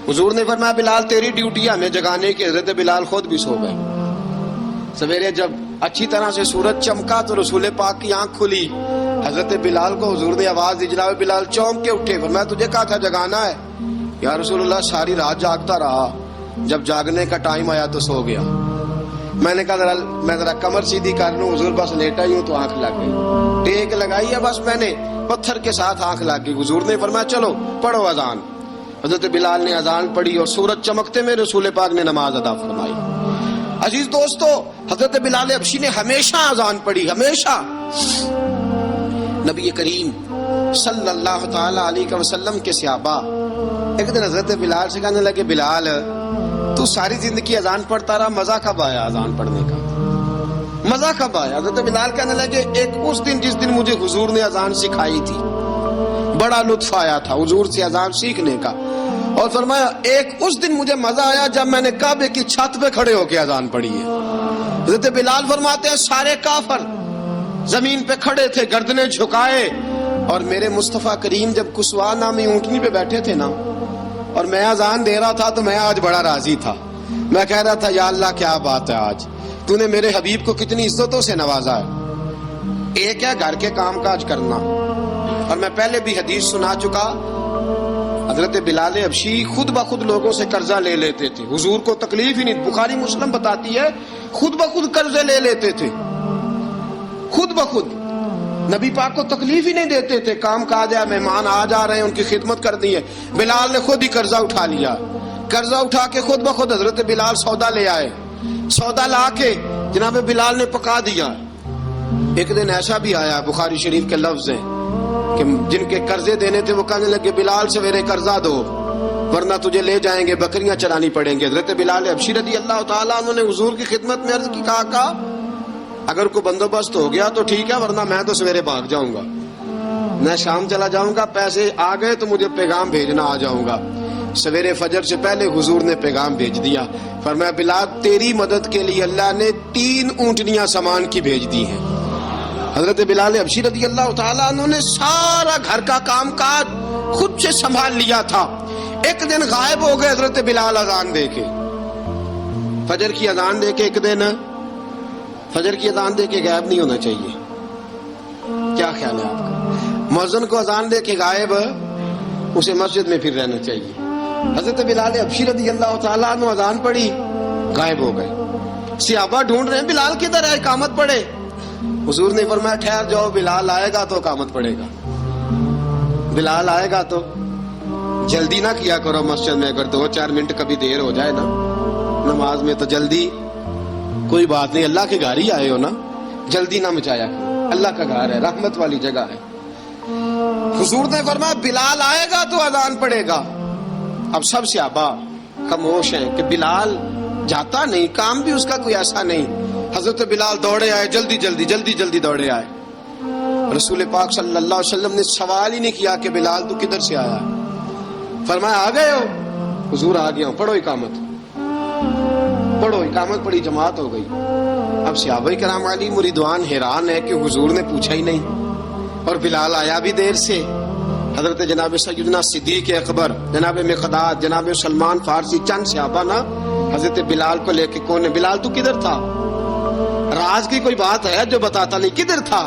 حضور نے فرمایا بلال تیری ڈیوٹی ہے ہمیں جگانے کی. حضرت بلال خود بھی سو گئے. سویرے جب اچھی طرح سے سورج چمکا تو رسول پاک کی آنکھ کھلی. حضرت بلال کو حضور نے آواز دی, جناب بلال چونک کے اٹھے. فرمایا تجھے کہا تھا جگانا ہے. یا رسول اللہ ساری رات جاگتا رہا, جب جاگنے کا ٹائم آیا تو سو گیا. میں نے کہا میں ذرا کمر سیدھی کر لوں. حضور بس لیٹا ہی ہوں تو آنکھ لگ گئی, ٹیک لگائی ہے بس میں نے, پتھر کے ساتھ آنکھ لگ گئی. حضور نے فرمایا چلو پڑھو اذان. حضرت بلال نے اذان پڑھی اور سورج چمکتے میں رسول پاک نے نماز ادا فرمائی. عزیز دوستو حضرت بلال حبشی نے ہمیشہ اذان پڑھی, ہمیشہ. نبی کریم صلی اللہ تعالی علیہ وسلم کے صحابہ ایک دن حضرت بلال سے کہنے لگے بلال تو ساری زندگی اذان پڑھتا رہا, مزہ کب آیا اذان پڑھنے کا, مزہ کب آیا؟ حضرت بلال کہنے لگے ایک اس دن جس دن مجھے حضور نے اذان سکھائی تھی بڑا لطف آیا تھا حضور سے اذان سیکھنے کا. اور فرمایا ایک اس دن مجھے مزہ آیا جب میں نے کعبے کی چھت پہ کھڑے ہو کے اذان پڑھی ہے. حضرت بلال فرماتے ہیں سارے کافر زمین پہ کھڑے تھے گردنیں جھکائے, اور میرے مصطفیٰ کریم جب کسوا نامی اونٹنی پہ بیٹھے تھے نا اور میں اذان دے رہا تھا تو میں آج بڑا راضی تھا. میں کہہ رہا تھا یا اللہ کیا بات ہے, آج تو نے میرے حبیب کو کتنی عزتوں سے نوازا ہے. ایک ہے گھر کے کام کاج کرنا, اور میں پہلے بھی حدیث سنا چکا, حضرت بلال حبشی خود بخود لوگوں سے قرضہ لے لیتے تھے. حضور کو تکلیف ہی نہیں, بخاری مسلم بتاتی ہے خود بخود قرضے لے لیتے تھے, خود بخود. نبی پاک کو تکلیف ہی نہیں دیتے تھے, کام کاج ہے مہمان آ جا رہے ہیں ان کی خدمت کرنی ہے. بلال نے خود ہی قرضہ اٹھا لیا, قرضہ اٹھا کے خود بخود حضرت بلال سودا لے آئے, سودا لا کے جناب بلال نے پکا دیا. ایک دن ایسا بھی آیا بخاری شریف کے لفظ ہیں کہ جن کے قرضے دینے تھے وہ کہنے لگے بلال سویرے قرضہ دو ورنہ تجھے لے جائیں گے, بکریاں چرانی پڑیں گے. حضرت بلال حبشی رضی اللہ تعالیٰ عنہ نے حضور کی خدمت میں عرض کی, کہا اگر کوئی بندوبست ہو گیا تو ٹھیک ہے ورنہ میں تو سویرے بھاگ جاؤں گا, میں شام چلا جاؤں گا, پیسے آ گئے تو مجھے پیغام بھیجنا, آ جاؤں گا. سویرے فجر سے پہلے حضور نے پیغام بھیج دیا. فرمایا بلال تیری مدد کے لیے اللہ نے 3 اونٹنیاں سامان کی بھیج دی ہیں. حضرت بلال حبشی رضی اللہ تعالیٰ عنہ نے سارا گھر کا کام کاج خود سے سنبھال لیا تھا. ایک دن غائب ہو گئے حضرت بلال اذان دے کے, فجر کی اذان دے کے. ایک دن فجر کی اذان دے کے غائب نہیں ہونا چاہیے, کیا خیال ہے آپ کا؟ مؤذن کو اذان دے کے غائب اسے مسجد میں پھر رہنا چاہیے. حضرت بلال حبشی رضی اللہ تعالیٰ عنہ اذان پڑھی, غائب ہو گئے. صحابہ ڈھونڈ رہے ہیں بلال کدھر ہے, اقامت پڑھے. حضور نے فرمایا ٹھہر جاؤ, بلال آئے گا تو اقامت پڑے گا, بلال آئے گا تو. جلدی نہ کیا کرو مسجد میں, اگر 2-4 منٹ کبھی دیر ہو جائے نا نماز میں تو جلدی کوئی بات نہیں, اللہ کے گھر ہی آئے ہو نا, جلدی نہ مچایا کرو. اللہ کا گھر ہے, رحمت والی جگہ ہے. حضور نے فرمایا بلال آئے گا تو اذان پڑے گا. اب سب صحابہ خاموش ہیں کہ بلال جاتا نہیں, کام بھی اس کا کوئی ایسا نہیں. حضرت بلال دوڑے آئے, جلدی دوڑے آئے. رسول پاک صلی اللہ علیہ وسلم نے سوال ہی نہیں کیا کہ بلال تو کدھر سے آیا. فرمایا آ گئے ہو؟ حضور آ گیا ہوں. پڑھو اقامت پڑھی, جماعت ہو گئی. اب صحابہ کرام علی مریدوان حیران ہے کہ حضور نے پوچھا ہی نہیں اور بلال آیا بھی دیر سے. حضرت جناب سیدنا صدیق اکبر, جناب مقداد, جناب سلمان فارسی, چند صحابہ نا حضرت بلال کو لے کے کون ہے, بلال تو کدھر تھا؟ راز کی کوئی بات ہے جو بتاتا نہیں, کدھر تھا؟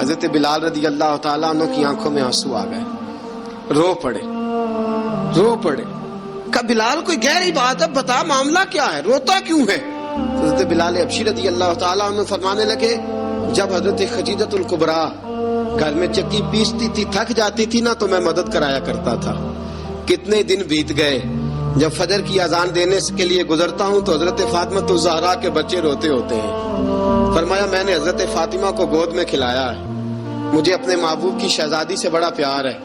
حضرت بلال رضی اللہ تعالیٰ عنہ کی آنکھوں میں آنسو آ گئے, رو پڑے. کہ بلال کوئی گہری بات ہے, بتا معاملہ کیا ہے, روتا کیوں ہے؟ حضرت بلال حبشی رضی اللہ تعالیٰ عنہ فرمانے لگے جب حضرت خدیجۃ الکبریٰ گھر میں چکی پیستی تھی, تھک جاتی تھی نا, تو میں مدد کرایا کرتا تھا. کتنے دن بیت گئے, جب فجر کی اذان دینے کے لیے گزرتا ہوں تو حضرت فاطمہ الزہرا کے بچے روتے ہوتے ہیں. فرمایا میں نے حضرت فاطمہ کو گود میں کھلایا ہے, مجھے اپنے محبوب کی شہزادی سے بڑا پیار ہے.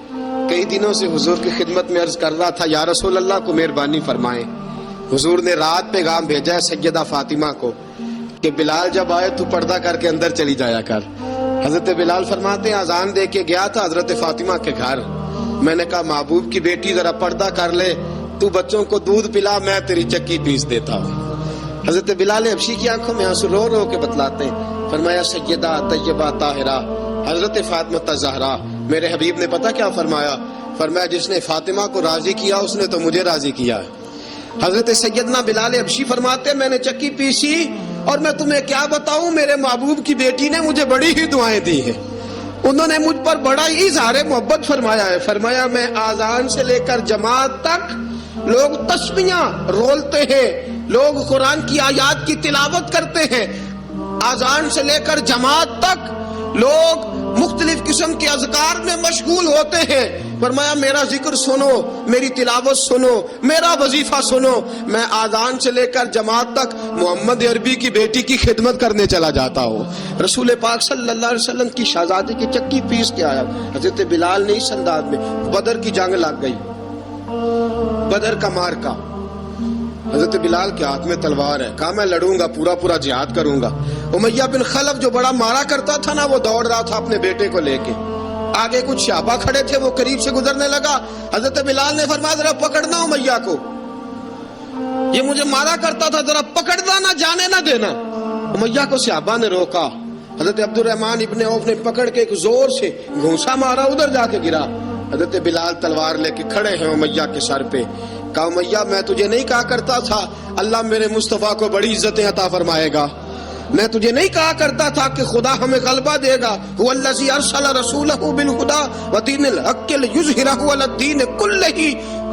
کئی دنوں سے حضور کی خدمت میں عرض کر رہا تھا یا رسول اللہ کو مہربانی فرمائیں. حضور نے رات پیغام بھیجا ہے سیدہ فاطمہ کو کہ بلال جب آئے تو پردہ کر کے اندر چلی جایا کر. حضرت بلال فرماتے ہیں اذان دے کے گیا تھا حضرت فاطمہ کے گھر, میں نے کہا محبوب کی بیٹی ذرا پردہ کر لے, تو بچوں کو دودھ پلا, میں تیری چکی پیس دیتا ہوں. حضرت بلال حبشی کی آنکھوں میں آنسو رو رو کے بتلاتے ہیں. فرمایا سیدہ طیبہ طاہرہ حضرت فاطمہ الزہرا, میرے حبیب نے پتہ کیا فرمایا؟ فرمایا جس نے فاطمہ کو راضی کیا اس نے تو مجھے راضی کیا ہے. حضرت سیدنا بلال حبشی فرماتے ہیں میں نے چکی پیسی اور میں تمہیں کیا بتاؤں, میرے محبوب کی بیٹی نے مجھے بڑی ہی دعائیں دی ہیں, انہوں نے مجھ پر بڑا ہی اظہار محبت فرمایا ہے. فرمایا میں آذان سے لے کر جماعت تک لوگ تسبیحاں رولتے ہیں, لوگ قرآن کی آیات کی تلاوت کرتے ہیں, آذان سے لے کر جماعت تک لوگ مختلف قسم کے اذکار میں مشغول ہوتے ہیں. فرمایا میرا ذکر سنو, میری تلاوت سنو, میرا وظیفہ سنو. میں آذان سے لے کر جماعت تک محمد عربی کی بیٹی کی خدمت کرنے چلا جاتا ہوں. رسول پاک صلی اللہ علیہ وسلم کی شہزادی کی چکی پیس کے آیا. حضرت بلال نے اس انداز میں, بدر کی جنگ لگ گئی, بدر کا مارکا, حضرت بلال کے ہاتھ میں تلوار ہے, کہا میں لڑوں گا, پورا جہاد کروں گا. امیہ بن خلف جو بڑا مارا کرتا تھا نا, وہ دوڑ رہا تھا اپنے بیٹے کو لے کے, آگے کچھ صحابہ کھڑے تھے, وہ قریب سے گزرنے لگا. حضرت بلال نے فرمایا ذرا پکڑنا امیہ کو, یہ مجھے مارا کرتا تھا, ذرا پکڑنا, نہ جانے نہ دینا. امیہ کو صحابہ نے روکا. حضرت عبد الرحمن ابن عوف نے پکڑ کے ایک زور سے گھونسا مارا, ادھر جا کے گرا. حضرت بلال تلوار لے کے کھڑے ہیں امیہ کے سر پہ. کہا امیہ میں تجھے نہیں کہا کرتا تھا اللہ میرے مصطفیٰ کو بڑی عزتیں عطا فرمائے گا, میں تجھے نہیں کہا کرتا تھا کہ خدا ہمیں غلبہ دے گا, هو الذی ارسل رسولہ بالہدی ودین الحق لیظہرہ علی الدین کلہ,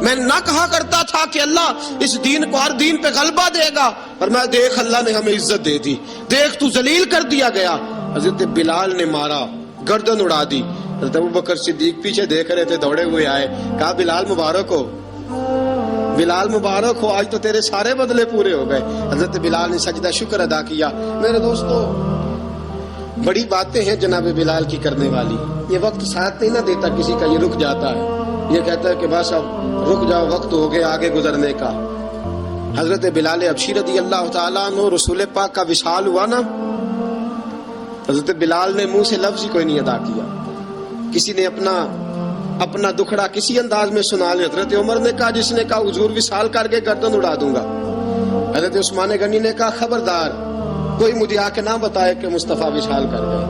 میں نہ کہا کرتا تھا کہ اللہ اس دین کو ہر دین پہ غلبہ دے گا, پر میں دیکھ اللہ نے ہمیں عزت دے دی, دیکھ تو ذلیل کر دیا گیا. حضرت بلال نے مارا, گردن اڑا دی. حضرت ابوبکر صدیق پیچھے دیکھ رہے تھے, دوڑے ہوئے آئے, کہا بلال مبارک ہو, بلال مبارک ہو, آج تو تیرے سارے بدلے پورے ہو گئے. حضرت بلال نے سجدہ شکر ادا کیا. میرے دوستو بڑی باتیں ہیں جناب بلال کی کرنے والی, یہ وقت ساتھ نہیں نہ دیتا کسی کا, یہ رک جاتا ہے, یہ کہتا ہے کہ بس اب رک جاؤ, وقت ہو گیا آگے گزرنے کا. حضرت بلال حبشی رضی اللہ تعالیٰ عنہ رسول پاک کا وصال ہوا نا, حضرت بلال نے منہ سے لفظ ہی کوئی نہیں ادا کیا. کسی نے اپنا دکھڑا کسی انداز میں سنا لیا. حضرت عمر نے کہا, جس نے کہا حضور وصال کر کے گردن اڑا دوں گا. حضرت عثمان غنی نے کہا خبردار کوئی مجھے آ کے نہ بتائے کہ مصطفیٰ وصال کر گئے.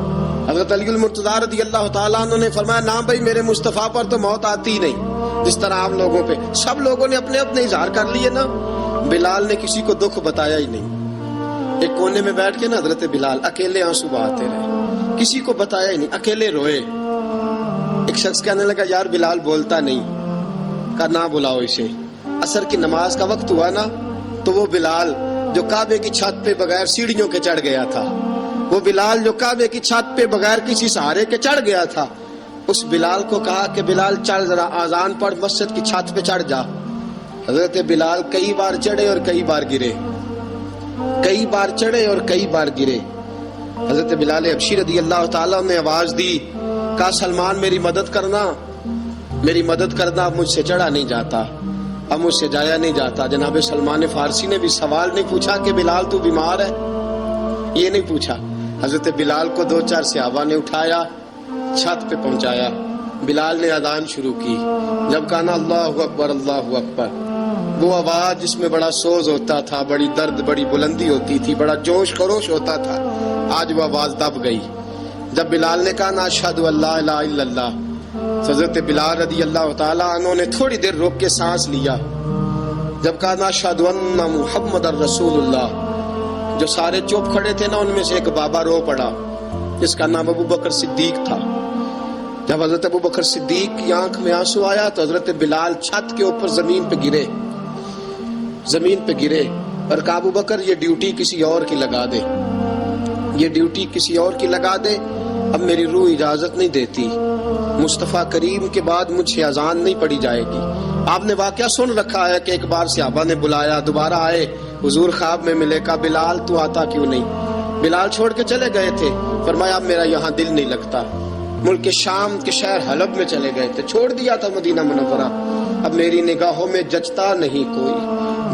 حضرت علی المرتضیٰ رضی اللہ تعالیٰ عنہ نے فرمایا نہ بھائی میرے مصطفیٰ پر تو موت آتی ہی نہیں, جس طرح آپ لوگوں پہ سب لوگوں نے اپنے اپنے اظہار کر لیے نا, بلال نے کسی کو دکھ بتایا ہی نہیں. ایک کونے میں بیٹھ کے نا حضرت بلال اکیلے آنسو بہاتے رہے, کسی کو بتایا ہی نہیں, اکیلے روئے. ایک شخص کہنے لگا یار بلال بولتا نہیں, کہا نہ بلاؤ اسے. عصر کی نماز کا وقت ہوا نا, تو وہ بلال جو کعبے کی چھت پہ بغیر سیڑھیوں کے چڑھ گیا تھا, وہ بلال جو کعبے کی چھت پہ بغیر کسی سہارے کے چڑھ گیا تھا, اس بلال کو کہا کہ بلال چل ذرا آذان پڑھ, مسجد کی چھت پہ چڑھ جا. حضرت بلال کئی بار چڑھے اور کئی بار گرے, کئی بار چڑھے اور کئی بار گرے. حضرت بلال حبشی رضی اللہ تعالیٰ نے آواز دی کہا سلمان میری مدد کرنا اب مجھ سے چڑھا نہیں جاتا، اب مجھ سے جایا نہیں جاتا۔ جناب سلمان فارسی نے بھی سوال نہیں پوچھا کہ بلال تو بیمار ہے، یہ نہیں پوچھا۔ حضرت بلال کو 2-4 صحابہ نے اٹھایا، چھت پہ پہنچایا، بلال نے اذان شروع کی۔ جب کہا نا اللہ اکبر اللہ اکبر، وہ آواز جس میں بڑا سوز ہوتا تھا، بڑی درد، بڑی بلندی ہوتی تھی، بڑا جوش خروش ہوتا تھا، آج وہ آواز دب گئی۔ جب بلال نے کہا نا اشہد ان لا الہ الا اللہ، حضرت بلال رضی اللہ تعالیٰ عنہ نے تھوڑی دیر روک کے سانس لیا۔ جب کہا نا اشہد ان محمد الرسول اللہ، جو سارے چپ کھڑے تھے نا ان میں سے ایک بابا رو پڑا جس کا نام ابو بکر صدیق تھا۔ جب حضرت ابو بکر صدیق کی آنکھ میں آنسو آیا تو حضرت بلال چھت کے اوپر زمین پہ گرے اور کہا ابو بکر یہ ڈیوٹی کسی اور کی لگا دے، اب میری روح اجازت نہیں دیتی، مصطفیٰ کریم کے بعد مجھے اذان نہیں پڑھی جائے گی۔ آپ نے واقعہ سن رکھا ہے کہ ایک بار صحابہ نے بلایا، دوبارہ آئے، حضور خواب میں ملے، کہا بلال تو آتا کیوں نہیں؟ بلال چھوڑ کے چلے گئے تھے، فرمایا اب میرا یہاں دل نہیں لگتا۔ ملک شام کے شہر حلب میں چلے گئے تھے، چھوڑ دیا تھا مدینہ منورہ، اب میری نگاہوں میں جچتا نہیں کوئی،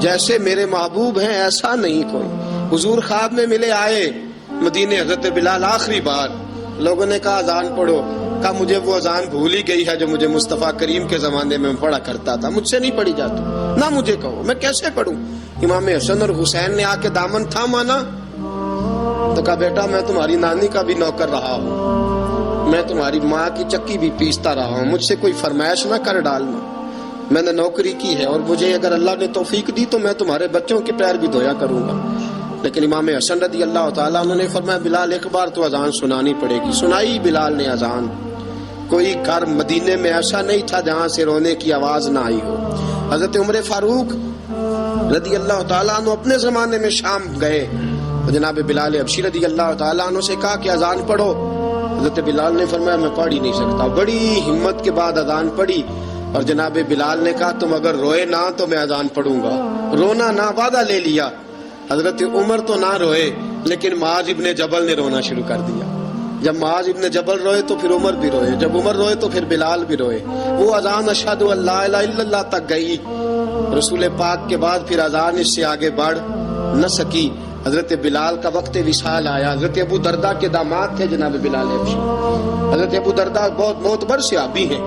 جیسے میرے محبوب ہیں ایسا نہیں کوئی۔ حضور خواب میں ملے، آئے مدینے، حضرت بلال آخری بار، لوگوں نے کہا اذان پڑھو، کہا مجھے وہ اذان بھول ہی گئی ہے جو مجھے مصطفیٰ کریم کے زمانے میں پڑھا کرتا تھا، مجھ سے نہیں پڑھی جاتی، نہ مجھے کہو، میں کیسے پڑھوں؟ امام حسن اور حسین نے آ کے دامن تھاما نا تو کہا بیٹا میں تمہاری نانی کا بھی نوکر رہا ہوں، میں تمہاری ماں کی چکی بھی پیستا رہا ہوں، مجھ سے کوئی فرمائش نہ کر ڈالنا، میں نے نوکری کی ہے اور مجھے اگر اللہ نے توفیق دی تو میں تمہارے بچوں کے پیر بھی دھویا کروں گا۔ لیکن امام حسن رضی اللہ تعالیٰ عنہ نے فرمایا بلال ایک بار تو اذان سنانی پڑے گی۔ سنائی بلال نے اذان۔ کوئی گھر مدینے میں ایسا نہیں تھا جہاں سے رونے کی آواز نہ آئی ہو۔ حضرت عمر فاروق رضی اللہ تعالیٰ عنہ اپنے زمانے میں شام گئے، جناب بلال حبشی رضی اللہ تعالیٰ عنہ سے کہا کہ اذان پڑھو، حضرت بلال نے فرمایا میں پڑھ ہی نہیں سکتا، بڑی ہمت کے بعد اذان پڑھی، اور جناب بلال نے کہا تم اگر روئے نہ تو میں اذان پڑھوں گا، رونا نہ، وعدہ لے لیا۔ حضرت عمر تو نہ روئے لیکن معاذ ابن جبل نے رونا شروع کر دیا۔ جب معاذ ابن جبل روئے تو پھر عمر بھی روئے، جب عمر روئے تو پھر بلال بھی روئے۔ وہ اذان اشہد ان لا الہ الا اللہ تک گئی، رسول پاک کے بعد پھر اذان اس سے آگے بڑھ نہ سکی۔ حضرت بلال کا وقت وصال آیا۔ حضرت ابو درداء کے داماد تھے جناب بلال حبشی، حضرت ابو درداء بہت معتبر صحابی ہیں،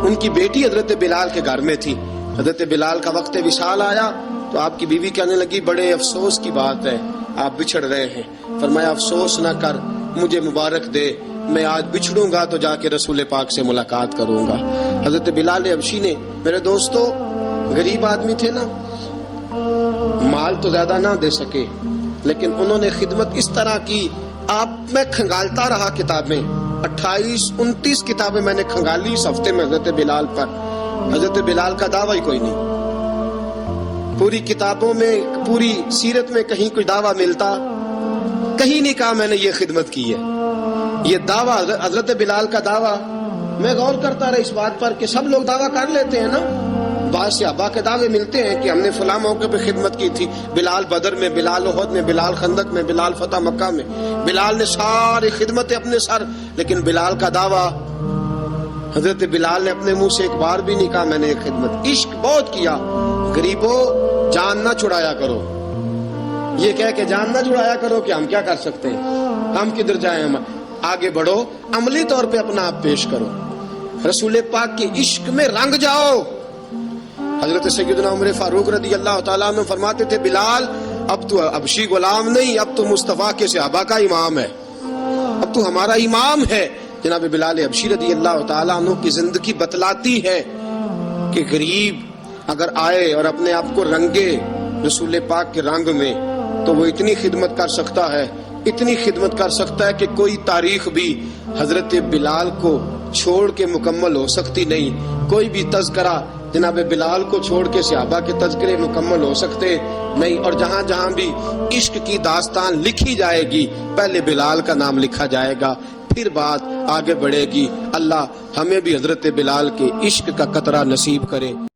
ان کی بیٹی حضرت بلال کے گھر میں تھی۔ حضرت بلال کا وقت وصال آیا تو آپ کی بیوی کہنے لگی بڑے افسوس کی بات ہے، آپ بچھڑ رہے ہیں۔ فرمایا افسوس نہ کر، مجھے مبارک دے، میں آج بچھڑوں گا تو جا کے رسول پاک سے ملاقات کروں گا۔ حضرت بلال حبشی نے، میرے دوستو، غریب آدمی تھے نا، مال تو زیادہ نہ دے سکے لیکن انہوں نے خدمت اس طرح کی، آپ میں کھنگالتا رہا کتابیں، 28-29 کتابیں میں نے کھنگالی اس ہفتے میں حضرت بلال پر۔ حضرت بلال کا دعویٰ ہی کوئی نہیں، پوری کتابوں میں، پوری سیرت میں کہیں کوئی دعویٰ ملتا؟ کہیں نہیں کہا میں نے یہ خدمت کی ہے۔ یہ دعویٰ حضرت بلال کا دعویٰ، میں غور کرتا رہا اس بات پر کہ سب لوگ دعویٰ کر لیتے ہیں نا، بعض صحابہ کے دعوے ملتے ہیں کہ ہم نے فلاں موقع پہ خدمت کی تھی، بلال بدر میں، بلال احد میں، بلال خندق میں، بلال فتح مکہ میں، بلال نے ساری خدمتیں اپنے سر، لیکن بلال کا دعویٰ، حضرت بلال نے اپنے منہ سے ایک بار بھی نہیں کہا میں نے یہ خدمت۔ عشق بہت کیا، غریبوں جان نہ چھڑایا کرو، یہ کہہ کے جان نہ چھڑایا کرو کہ ہم کیا کر سکتے ہیں، ہم کدھر جائیں، ہم آگے بڑھو، عملی طور پہ اپنا آپ پیش کرو، رسول پاک کے عشق میں رنگ جاؤ۔ حضرت سیدنا عمر فاروق رضی اللہ تعالیٰ عنہ فرماتے تھے بلال اب تو حبشی غلام نہیں، اب تو مصطفیٰ کے صحابہ کا امام ہے، اب تو ہمارا امام ہے۔ جناب بلال حبشی رضی اللہ تعالیٰ عنہ کی زندگی بتلاتی ہے کہ غریب اگر آئے اور اپنے آپ کو رنگے رسول پاک کے رنگ میں تو وہ اتنی خدمت کر سکتا ہے، اتنی خدمت کر سکتا ہے کہ کوئی تاریخ بھی حضرت بلال کو چھوڑ کے مکمل ہو سکتی نہیں، کوئی بھی تذکرہ جناب بلال کو چھوڑ کے صحابہ کے تذکرے مکمل ہو سکتے نہیں۔ اور جہاں جہاں بھی عشق کی داستان لکھی جائے گی پہلے بلال کا نام لکھا جائے گا، پھر بات آگے بڑھے گی۔ اللہ ہمیں بھی حضرت بلال کے عشق کا قطرہ نصیب کرے۔